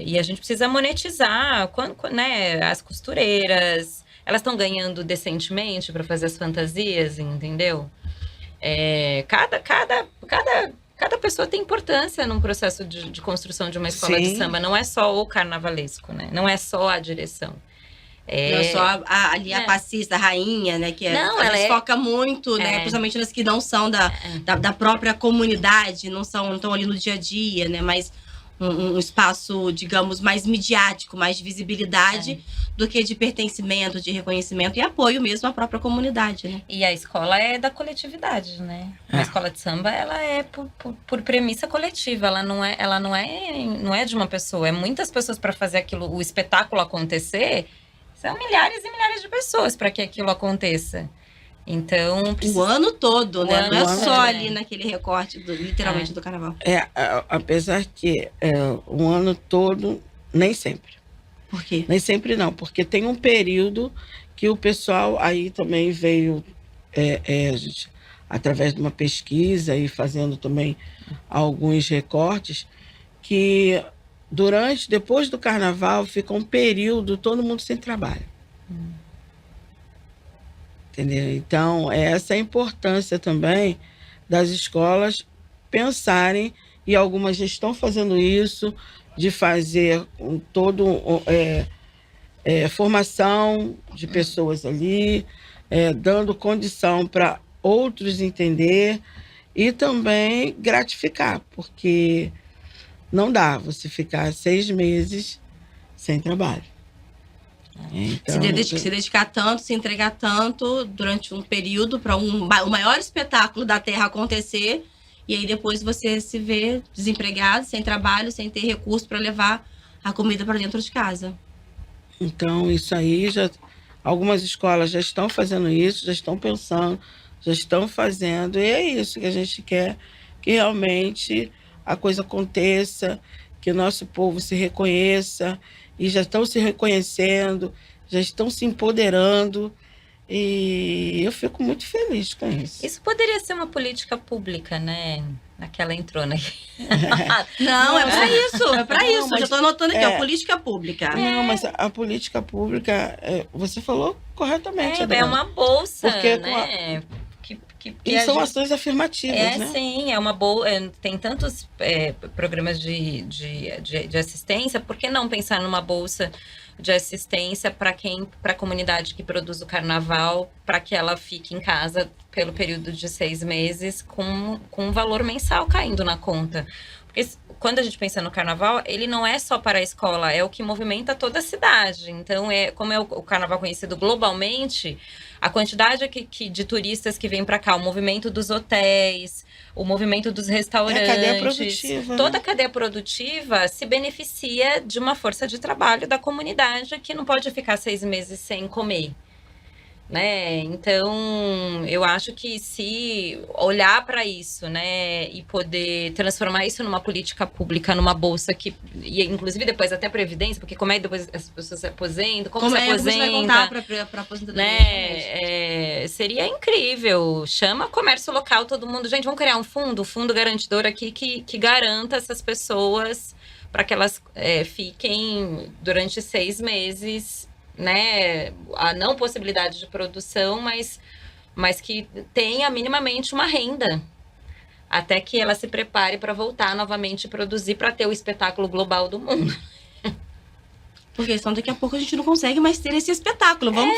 E a gente precisa monetizar, né, as costureiras, elas estão ganhando decentemente para fazer as fantasias, entendeu? Cada pessoa tem importância num processo de construção de uma escola Sim. de samba. Não é só o carnavalesco, né? Não é só a direção. Não é só a passista, a rainha, né? Que ela foca muito, né? Principalmente nas que não são da própria comunidade, não estão ali no dia a dia, né? Mas um espaço, digamos, mais midiático, mais de visibilidade do que de pertencimento, de reconhecimento e apoio mesmo à própria comunidade, né? E a escola é da coletividade, né? A escola de samba, ela é por premissa coletiva, ela não é de uma pessoa, é muitas pessoas para fazer aquilo, o espetáculo acontecer, são milhares e milhares de pessoas para que aquilo aconteça. Então, o ano todo, né? Não é só todo, ali naquele recorte, literalmente, do carnaval. Apesar que o ano todo, nem sempre. Por quê? Nem sempre não, porque tem um período que o pessoal aí também veio, a gente, através de uma pesquisa e fazendo também alguns recortes, que depois do carnaval, fica um período todo mundo sem trabalho. Entendeu? Então, essa é a importância também das escolas pensarem, e algumas já estão fazendo isso, de fazer formação de pessoas ali, dando condição para outros entender e também gratificar, porque não dá você ficar 6 meses sem trabalho. Então, Se dedicar tanto, se entregar tanto durante um período para o maior espetáculo da Terra acontecer, e aí depois você se vê desempregado, sem trabalho, sem ter recurso para levar a comida para dentro de casa. Então, isso aí, algumas escolas já estão fazendo isso, já estão pensando, já estão fazendo, e é isso que a gente quer, que realmente a coisa aconteça, que o nosso povo se reconheça, e já estão se reconhecendo, já estão se empoderando, e eu fico muito feliz com isso. Isso poderia ser uma política pública, né? Aquela entrona aqui. Não, é para isso, é para Não, isso. mas Já estou anotando aqui, política pública. Não, mas a política pública, você falou corretamente, É Adriana. uma bolsa, Porque né? E são ações afirmativas, né? Sim, é uma boa. Tem tantos programas de assistência, por que não pensar numa bolsa de assistência para a comunidade que produz o carnaval, para que ela fique em casa pelo período de 6 meses com um valor mensal caindo na conta? Porque quando a gente pensa no carnaval, ele não é só para a escola, é o que movimenta toda a cidade. Então, como é o carnaval conhecido globalmente, a quantidade de turistas que vêm para cá, o movimento dos hotéis, o movimento dos restaurantes, a cadeia produtiva, toda né? a cadeia produtiva se beneficia de uma força de trabalho da comunidade que não pode ficar 6 meses sem comer. Né? Então, eu acho que se olhar para isso, né, e poder transformar isso numa política pública, numa bolsa e inclusive depois até previdência, porque como é que depois as pessoas se aposentam, como se aposenta, você vai contar para aposentadoria? né? Seria incrível. Chama comércio local, todo mundo. Gente, vamos criar um fundo garantidor aqui que garanta essas pessoas para que elas fiquem durante 6 meses, né, a não possibilidade de produção, mas que tenha minimamente uma renda, até que ela se prepare para voltar novamente e produzir para ter o espetáculo global do mundo. Porque senão daqui a pouco a gente não consegue mais ter esse espetáculo. Vamos,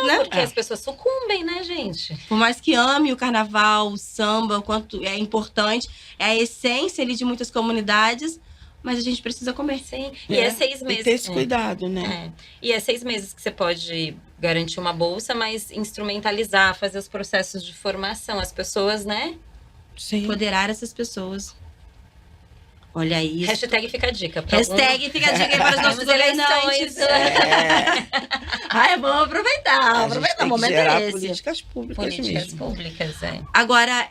né? Porque as pessoas sucumbem, né, gente? Por mais que ame o carnaval, o samba, o quanto é importante, é a essência ali de muitas comunidades, mas a gente precisa comer. Sim. E é 6 meses. E ter esse cuidado, né? E é 6 meses que você pode garantir uma bolsa, mas instrumentalizar, fazer os processos de formação, as pessoas, né? Sim. Empoderar essas pessoas. Olha isso. Hashtag fica a dica. Hashtag fica a dica aí para os nossos governantes. Vamos aproveitar. Aproveitar o momento gerar é esse. políticas públicas mesmo. Públicas, Agora,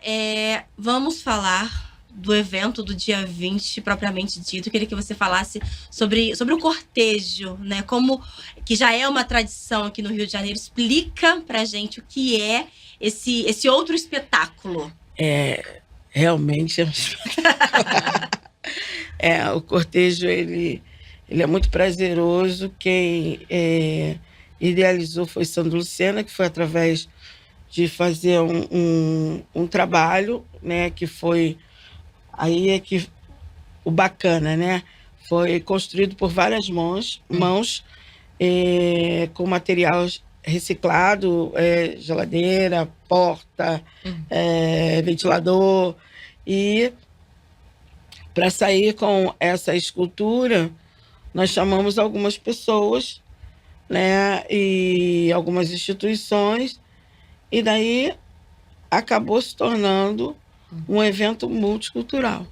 vamos falar do evento do dia 20, propriamente dito. Eu queria que você falasse sobre o cortejo, né? Como que já é uma tradição aqui no Rio de Janeiro. Explica pra gente o que é esse outro espetáculo. Realmente é um espetáculo. O cortejo, ele é muito prazeroso. Quem idealizou foi Sandro Lucena, que foi através de fazer um trabalho, né, que foi aí que o bacana, né? Foi construído por várias mãos com material reciclado, geladeira, porta, ventilador. E para sair com essa escultura, nós chamamos algumas pessoas, né, e algumas instituições, e daí acabou se tornando um evento multicultural.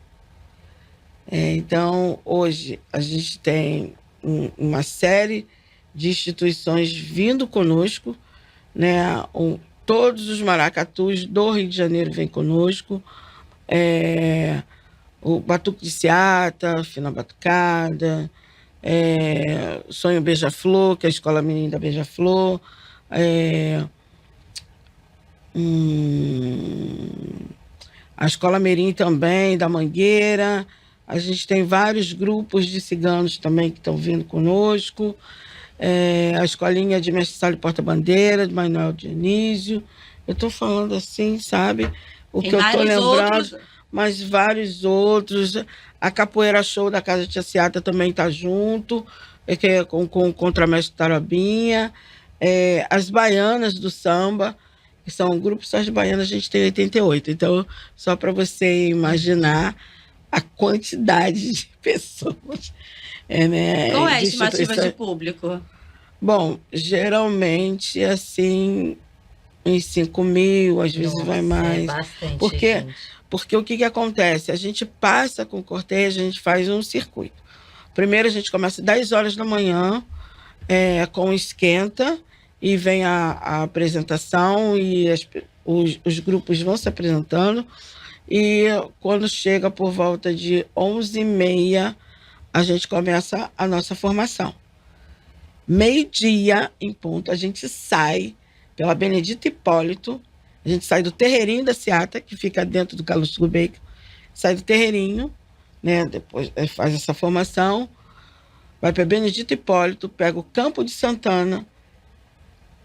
Então, hoje, a gente tem uma série de instituições vindo conosco, né? Todos os maracatus do Rio de Janeiro vêm conosco. O Batuque de Seata, Fina Batucada, Sonho Beija-Flor, que é a Escola Menina da Beija-Flor, A Escola Mirim também, da Mangueira. A gente tem vários grupos de ciganos também que estão vindo conosco. A Escolinha de Mestre Sala e Porta-Bandeira, de Manuel Dionísio. Eu estou falando assim, sabe? O Tem que eu estou vários lembrando, outros. mas vários outros. A Capoeira Show da Casa Tia Seata também está junto, que é com o Contramestre Tarobinha. As Baianas do Samba, que são um grupo só de baianas, a gente tem 88. Então, só para você imaginar a quantidade de pessoas. Né, Qual é a de estimativa de instituições. público? Bom, geralmente, assim, em 5 mil, às vezes vai mais. É bastante, Porque gente. Porque o que acontece? A gente passa com o cortejo, a gente faz um circuito. Primeiro a gente começa às 10 horas da manhã, com esquenta, e vem a apresentação, e os grupos vão se apresentando. E quando chega por volta de 11h30, a gente começa a nossa formação. Meio-dia, em ponto, a gente sai pela Benedito Hipólito. A gente sai do terreirinho da Seata, que fica dentro do Calouste Bacon, sai do terreirinho, né? Depois faz essa formação, vai para Benedito Hipólito, pega o Campo de Santana.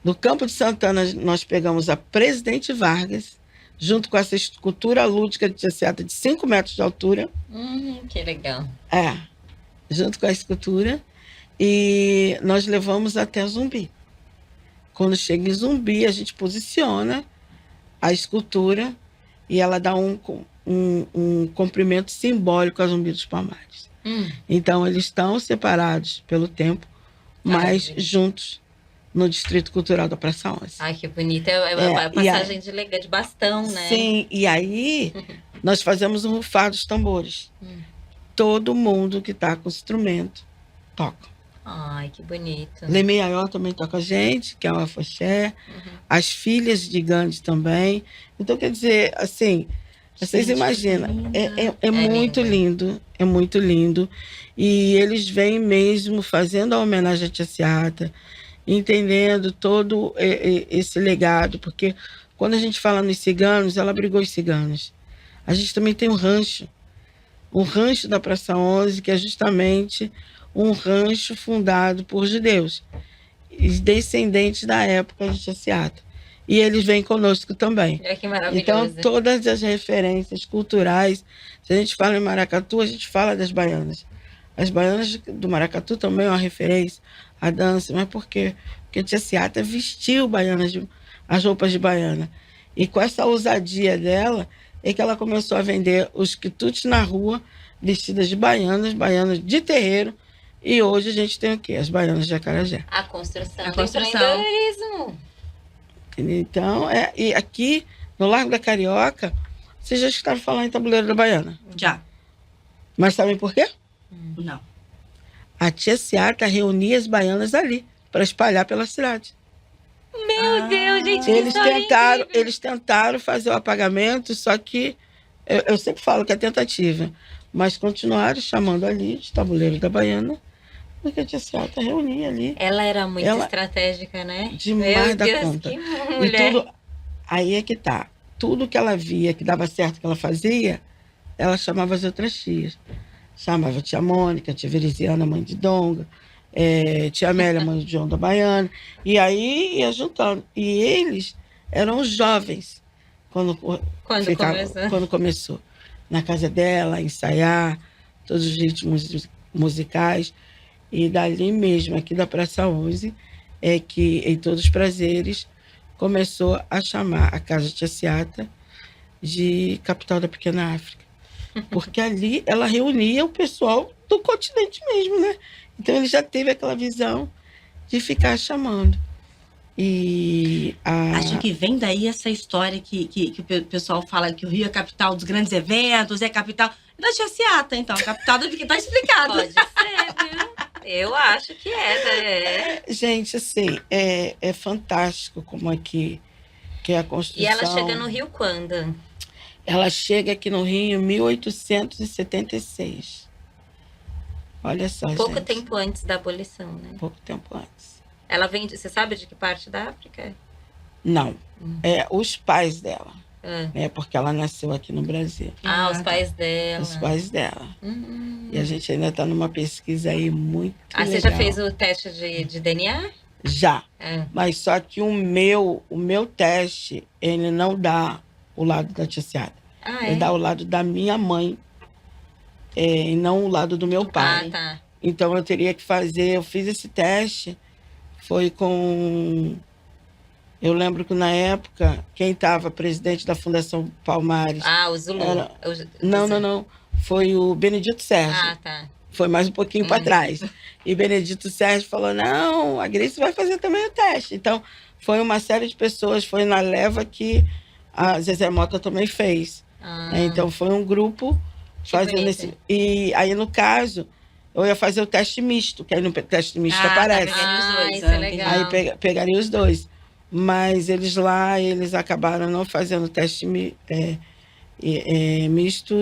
Do Campo de Santana, nós pegamos a Presidente Vargas, junto com essa escultura lúdica de Tia Seata de 5 metros de altura. Que legal. Junto com a escultura. E nós levamos até Zumbi. Quando chega em Zumbi, a gente posiciona a escultura e ela dá um comprimento simbólico a Zumbi dos Palmares. Então, eles estão separados pelo tempo, mas juntos no Distrito Cultural da Praça 11. Ai, que bonita. É a passagem de bastão, né? Sim, e aí nós fazemos um rufar dos tambores. Todo mundo que está com instrumento toca. Ai, que bonito. Leme Aió também toca com a gente, que é o afoxé. As filhas de Gandhi também. Então, quer dizer, assim, vocês imaginam, é muito lindo, é muito lindo. E eles vêm mesmo fazendo a homenagem à Tia Seata, entendendo todo esse legado, porque quando a gente fala nos ciganos, ela abrigou os ciganos. A gente também tem o rancho da Praça 11, que é justamente um rancho fundado por judeus, descendentes da época de Tia Seata. E eles vêm conosco também. Que maravilhoso. Então, todas as referências culturais, se a gente fala em Maracatu, a gente fala das baianas. As baianas do Maracatu também é uma referência à dança. Mas por quê? Porque Tia Seata vestiu as roupas de baiana. E com essa ousadia dela, é que ela começou a vender os quitutes na rua, vestidas de baianas de terreiro. E hoje a gente tem o quê? As baianas de Acarajé. A construção. Empreendedorismo. Então, e aqui no Largo da Carioca, vocês já escutaram falar em Tabuleiro da Baiana? Já. Mas sabem por quê? Não. A Tia Seata reunia as baianas ali, para espalhar pela cidade. Meu Deus, gente, Eles tentaram fazer o apagamento, só que eu sempre falo que é tentativa, mas continuaram chamando ali de Tabuleiro da Baiana, porque a Tia Seata reunia ali. Ela era muito estratégica, né? Demais da conta. Que mulher. E tudo, aí é que tá. Tudo que ela via que dava certo que ela fazia, ela chamava as outras tias. Chamava a Tia Mônica, Tia Veriziana, mãe de Donga, Tia Amélia, mãe de João da Baiana. E aí ia juntando. E eles eram jovens quando começou. Na casa dela, ensaiar todos os ritmos musicais. E dali mesmo, aqui da Praça 11, é que, em Todos os Prazeres, começou a chamar a Casa Tia Seata de capital da Pequena África. Porque ali ela reunia o pessoal do continente mesmo, né? Então ele já teve aquela visão de ficar chamando. E Acho que vem daí essa história que o pessoal fala que o Rio é capital dos grandes eventos, é capital da Tia Seata, então, capital da Pequena, tá explicado. Pode ser, viu? Eu acho que gente, assim, é fantástico como aqui que é a construção. E ela chega no Rio quando? Ela chega aqui no Rio em 1876. Olha só, Pouco gente. tempo antes da abolição, né? Pouco tempo antes. Ela vem, você sabe de que parte da África? Não. Os pais dela, É. né? Porque ela nasceu aqui no Brasil. Os pais dela. Os pais dela. Hum. E a gente ainda está numa pesquisa aí muito legal. Você já fez o teste de DNA? Já. É. Mas só que o meu teste, ele não dá o lado da tia Seara. Ele dá o lado da minha mãe, e não o lado do meu pai. Tá. Então eu teria que fazer, eu fiz esse teste, foi com... Eu lembro que na época, quem estava presidente da Fundação Palmares... O Zulu. Não. Foi o Benedito Sérgio. Tá. Foi mais um pouquinho para trás. E Benedito Sérgio falou, não, a Grace vai fazer também o teste. Então, foi uma série de pessoas, foi na leva que a Zezé Mota também fez. Então, foi um grupo fazendo esse... E aí, no caso, eu ia fazer o teste misto, que aí no teste misto aparece. Pegaria os dois. Isso é legal. Aí pegaria os dois. Mas eles acabaram não fazendo o teste misto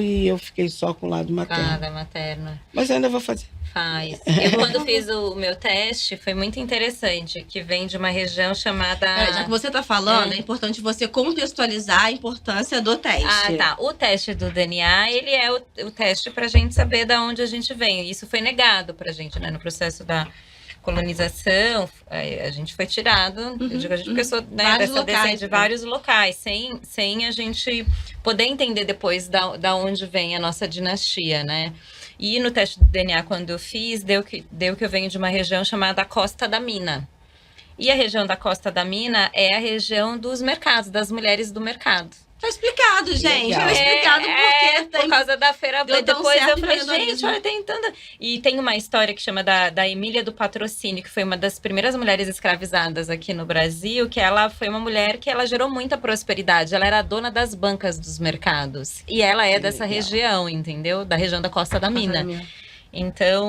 e eu fiquei só com o lado materno. Materno. Mas eu ainda vou fazer. Faz. Eu, quando fiz o meu teste, foi muito interessante, que vem de uma região chamada... Já que você está falando, é importante você contextualizar a importância do teste. Tá. O teste do DNA, ele é o teste para a gente saber de onde a gente vem. Isso foi negado para a gente, né? No processo da colonização, a gente foi tirado, eu digo a gente porque eu sou, né, dessa descendente de vários locais, sem a gente poder entender depois da onde vem a nossa dinastia, né? E no teste do DNA, quando eu fiz, deu que eu venho de uma região chamada Costa da Mina. E a região da Costa da Mina é a região dos mercados, das mulheres do mercado. Tá explicado, gente. Legal. Tá explicado porque por causa da feira. Deu tão Depois eu certo falei, empreendedorismo. gente, olha, tem tanta... E tem uma história que chama da Emília do Patrocínio, que foi uma das primeiras mulheres escravizadas aqui no Brasil, que ela foi uma mulher que ela gerou muita prosperidade. Ela era a dona das bancas dos mercados. E ela é dessa região, entendeu? Da região da Costa da Mina. Então,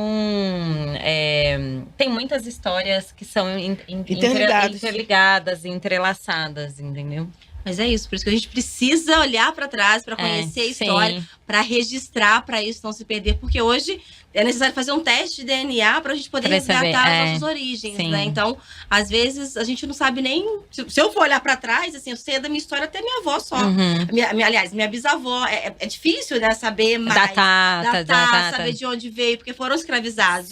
tem muitas histórias que são interligadas, entrelaçadas, entendeu? Mas é isso, por isso que a gente precisa olhar para trás para conhecer a história, para registrar, para isso não se perder, porque hoje é necessário fazer um teste de DNA para a gente poder resgatar as nossas origens, né? Então, às vezes a gente não sabe nem se eu for olhar para trás, assim, eu sei da minha história até minha avó só. Aliás, minha bisavó é difícil, né, saber mais, datar, saber de onde veio, porque foram escravizados.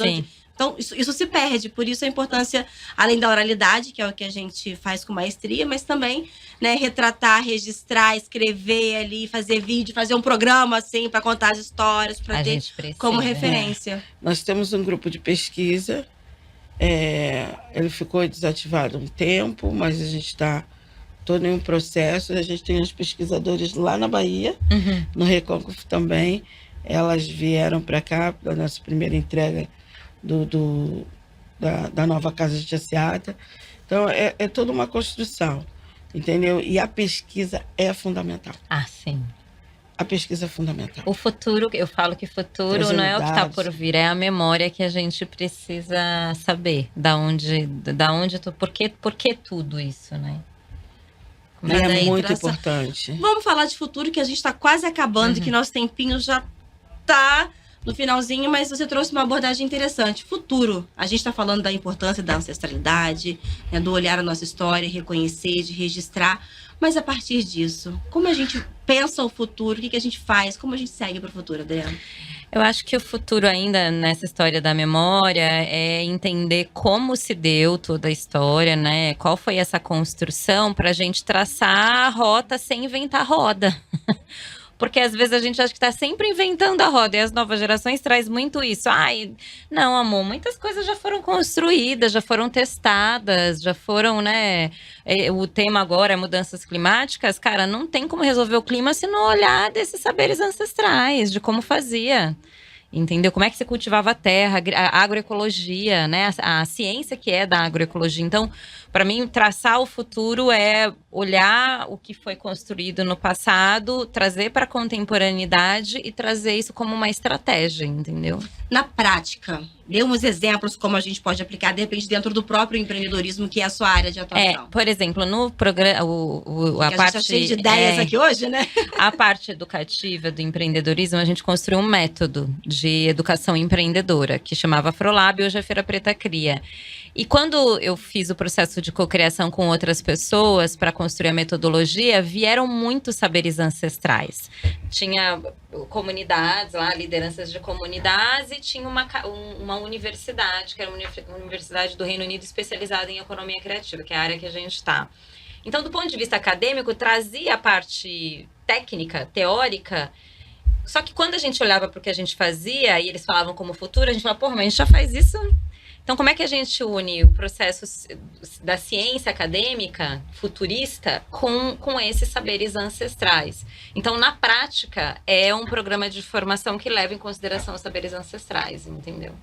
Então, isso se perde, por isso a importância, além da oralidade, que é o que a gente faz com maestria, mas também, né, retratar, registrar, escrever ali, fazer vídeo, fazer um programa, assim, para contar as histórias, para ter como referência. Nós temos um grupo de pesquisa, ele ficou desativado um tempo, mas a gente está todo em um processo, a gente tem os pesquisadores lá na Bahia, no Recôncavo também, elas vieram para cá, para a nossa primeira entrega da nova casa de Jaciata. Então, é toda uma construção, entendeu? E a pesquisa é fundamental. Sim. A pesquisa é fundamental. O futuro, eu falo que futuro não é o que está por vir, é a memória que a gente precisa saber. Por que tudo isso, né? Mas é muito importante. Vamos falar de futuro, que a gente está quase acabando, que nosso tempinho já está no finalzinho, mas você trouxe uma abordagem interessante. Futuro. A gente está falando da importância da ancestralidade, né, do olhar a nossa história, reconhecer, de registrar. Mas a partir disso, como a gente pensa o futuro? O que a gente faz? Como a gente segue para o futuro, Adriana? Eu acho que o futuro ainda nessa história da memória é entender como se deu toda a história, né? Qual foi essa construção para a gente traçar a rota sem inventar roda. Porque às vezes a gente acha que está sempre inventando a roda. E as novas gerações trazem muito isso. Não, amor, muitas coisas já foram construídas, já foram testadas, já foram, né? O tema agora é mudanças climáticas. Cara, não tem como resolver o clima se não olhar desses saberes ancestrais, de como fazia. Entendeu? Como é que se cultivava a terra, a agroecologia, né? A ciência que é da agroecologia. Então, para mim, traçar o futuro é olhar o que foi construído no passado, trazer para a contemporaneidade e trazer isso como uma estratégia, entendeu? Na prática, dê uns exemplos como a gente pode aplicar, de repente, dentro do próprio empreendedorismo, que é a sua área de atuação. Por exemplo, no programa, a parte... A gente tá cheio de ideias aqui hoje, né? A parte educativa do empreendedorismo, a gente construiu um método de educação empreendedora, que chamava Afrolab, e hoje é Feira Preta Cria. E quando eu fiz o processo de cocriação com outras pessoas para construir a metodologia, vieram muitos saberes ancestrais. Tinha comunidades lá, lideranças de comunidades, e tinha uma universidade, que era uma universidade do Reino Unido especializada em economia criativa, que é a área que a gente está. Então, do ponto de vista acadêmico, trazia a parte técnica, teórica. Só que quando a gente olhava para o que a gente fazia, e eles falavam como futuro, a gente falava, porra, mas a gente já faz isso. Então, como é que a gente une o processo da ciência acadêmica futurista com esses saberes ancestrais? Então, na prática, é um programa de formação que leva em consideração os saberes ancestrais, entendeu?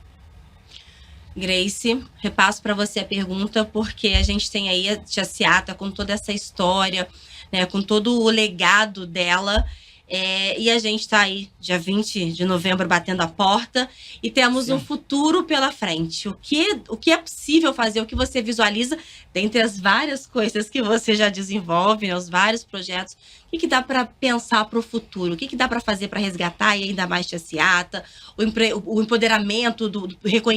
Grace, repasso para você a pergunta, porque a gente tem aí a Tia Seata com toda essa história, né, com todo o legado dela. E a gente está aí, dia 20 de novembro, batendo a porta, e temos um futuro pela frente. O que é possível fazer, o que você visualiza, dentre as várias coisas que você já desenvolve, né, os vários projetos, o que dá para pensar para o futuro? O que dá para fazer para resgatar e ainda mais Tia Seata, o empoderamento, do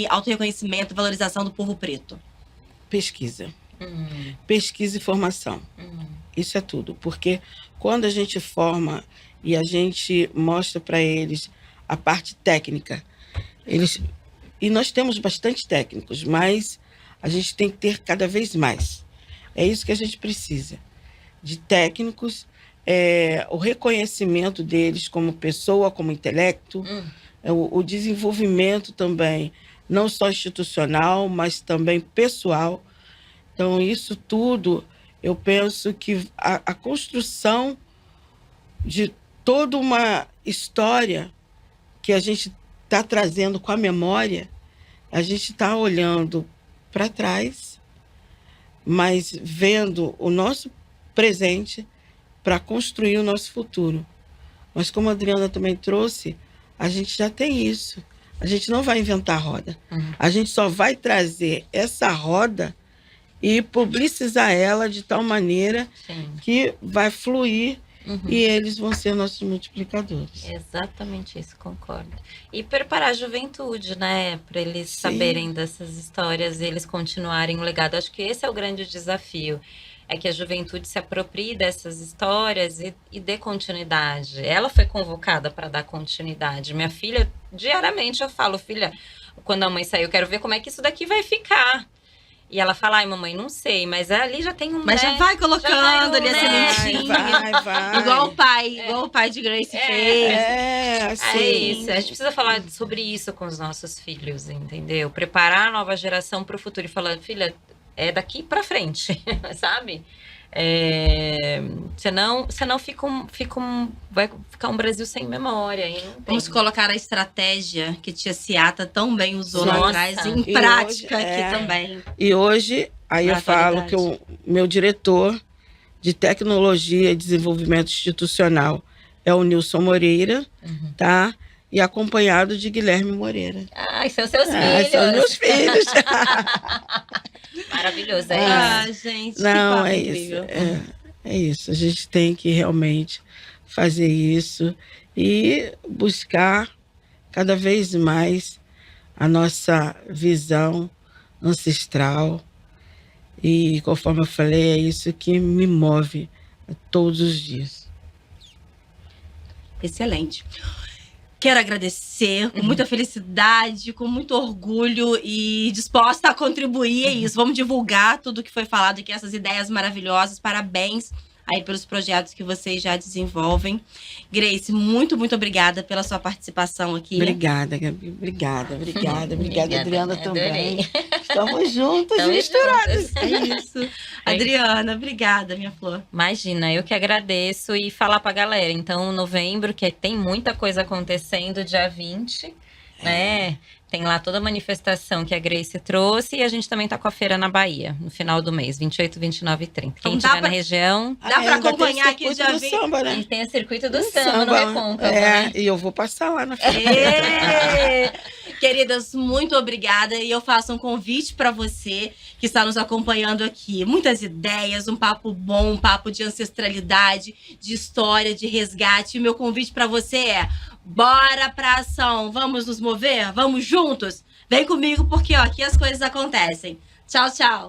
autorreconhecimento, valorização do povo preto? Pesquisa. Pesquisa e formação. Isso é tudo, porque quando a gente forma e a gente mostra para eles a parte técnica, e nós temos bastante técnicos, mas a gente tem que ter cada vez mais. É isso que a gente precisa, de técnicos, o reconhecimento deles como pessoa, como intelecto, o desenvolvimento também, não só institucional, mas também pessoal. Então, isso tudo, eu penso que a construção de toda uma história que a gente está trazendo com a memória, a gente está olhando para trás, mas vendo o nosso presente para construir o nosso futuro. Mas como a Adriana também trouxe, a gente já tem isso. A gente não vai inventar a roda. A gente só vai trazer essa roda e publicizar ela de tal maneira que vai fluir e eles vão ser nossos multiplicadores. Exatamente isso, concordo. E preparar a juventude, né? Para eles saberem dessas histórias e eles continuarem o legado. Acho que esse é o grande desafio. É que a juventude se aproprie dessas histórias e dê continuidade. Ela foi convocada para dar continuidade. Minha filha, diariamente eu falo, filha, quando a mãe sair, eu quero ver como é que isso daqui vai ficar. E ela fala, ai, mamãe, não sei, mas ali já tem um... Mas já vai colocando ali a sementinha. Vai. Igual o pai de Grace fez. Assim. É isso, a gente precisa falar sobre isso com os nossos filhos, entendeu? Preparar a nova geração para o futuro e falar, filha, é daqui para frente, sabe? Senão vai ficar um Brasil sem memória. Vamos colocar a estratégia que Tia Seata tão bem usou lá atrás em E prática hoje, aqui também. E hoje, aí eu falo que o meu diretor de tecnologia e desenvolvimento institucional é o Nilson Moreira, tá? E acompanhado de Guilherme Moreira. Ai, são seus filhos. São meus filhos. Maravilhoso, Gente, não, que é incrível. isso. É isso. A gente tem que realmente fazer isso e buscar cada vez mais a nossa visão ancestral. E, conforme eu falei, é isso que me move todos os dias. Excelente. Quero agradecer com muita felicidade, com muito orgulho e disposta a contribuir. É isso. Vamos divulgar tudo que foi falado aqui, essas ideias maravilhosas. Parabéns aí pelos projetos que vocês já desenvolvem. Grace, muito, muito obrigada pela sua participação aqui. Obrigada, Gabi. Obrigada, Adriana também. Adorei. Estamos juntas e misturadas. É isso. Adriana, obrigada, minha flor. Imagina, eu que agradeço e falar pra galera. Então, novembro, que tem muita coisa acontecendo, dia 20, né? Tem lá toda a manifestação que a Grace trouxe e a gente também tá com a feira na Bahia, no final do mês, 28, 29 e 30. Quem estiver na região... Dá pra acompanhar aqui dia 20. Samba, né? E tem o circuito do samba no Recôncavo, né? E eu vou passar lá na feira. Queridas, muito obrigada. E eu faço um convite para você que está nos acompanhando aqui. Muitas ideias, um papo bom, um papo de ancestralidade, de história, de resgate. E o meu convite para você é: bora pra ação. Vamos nos mover? Vamos juntos? Vem comigo porque ó, aqui as coisas acontecem. Tchau, tchau.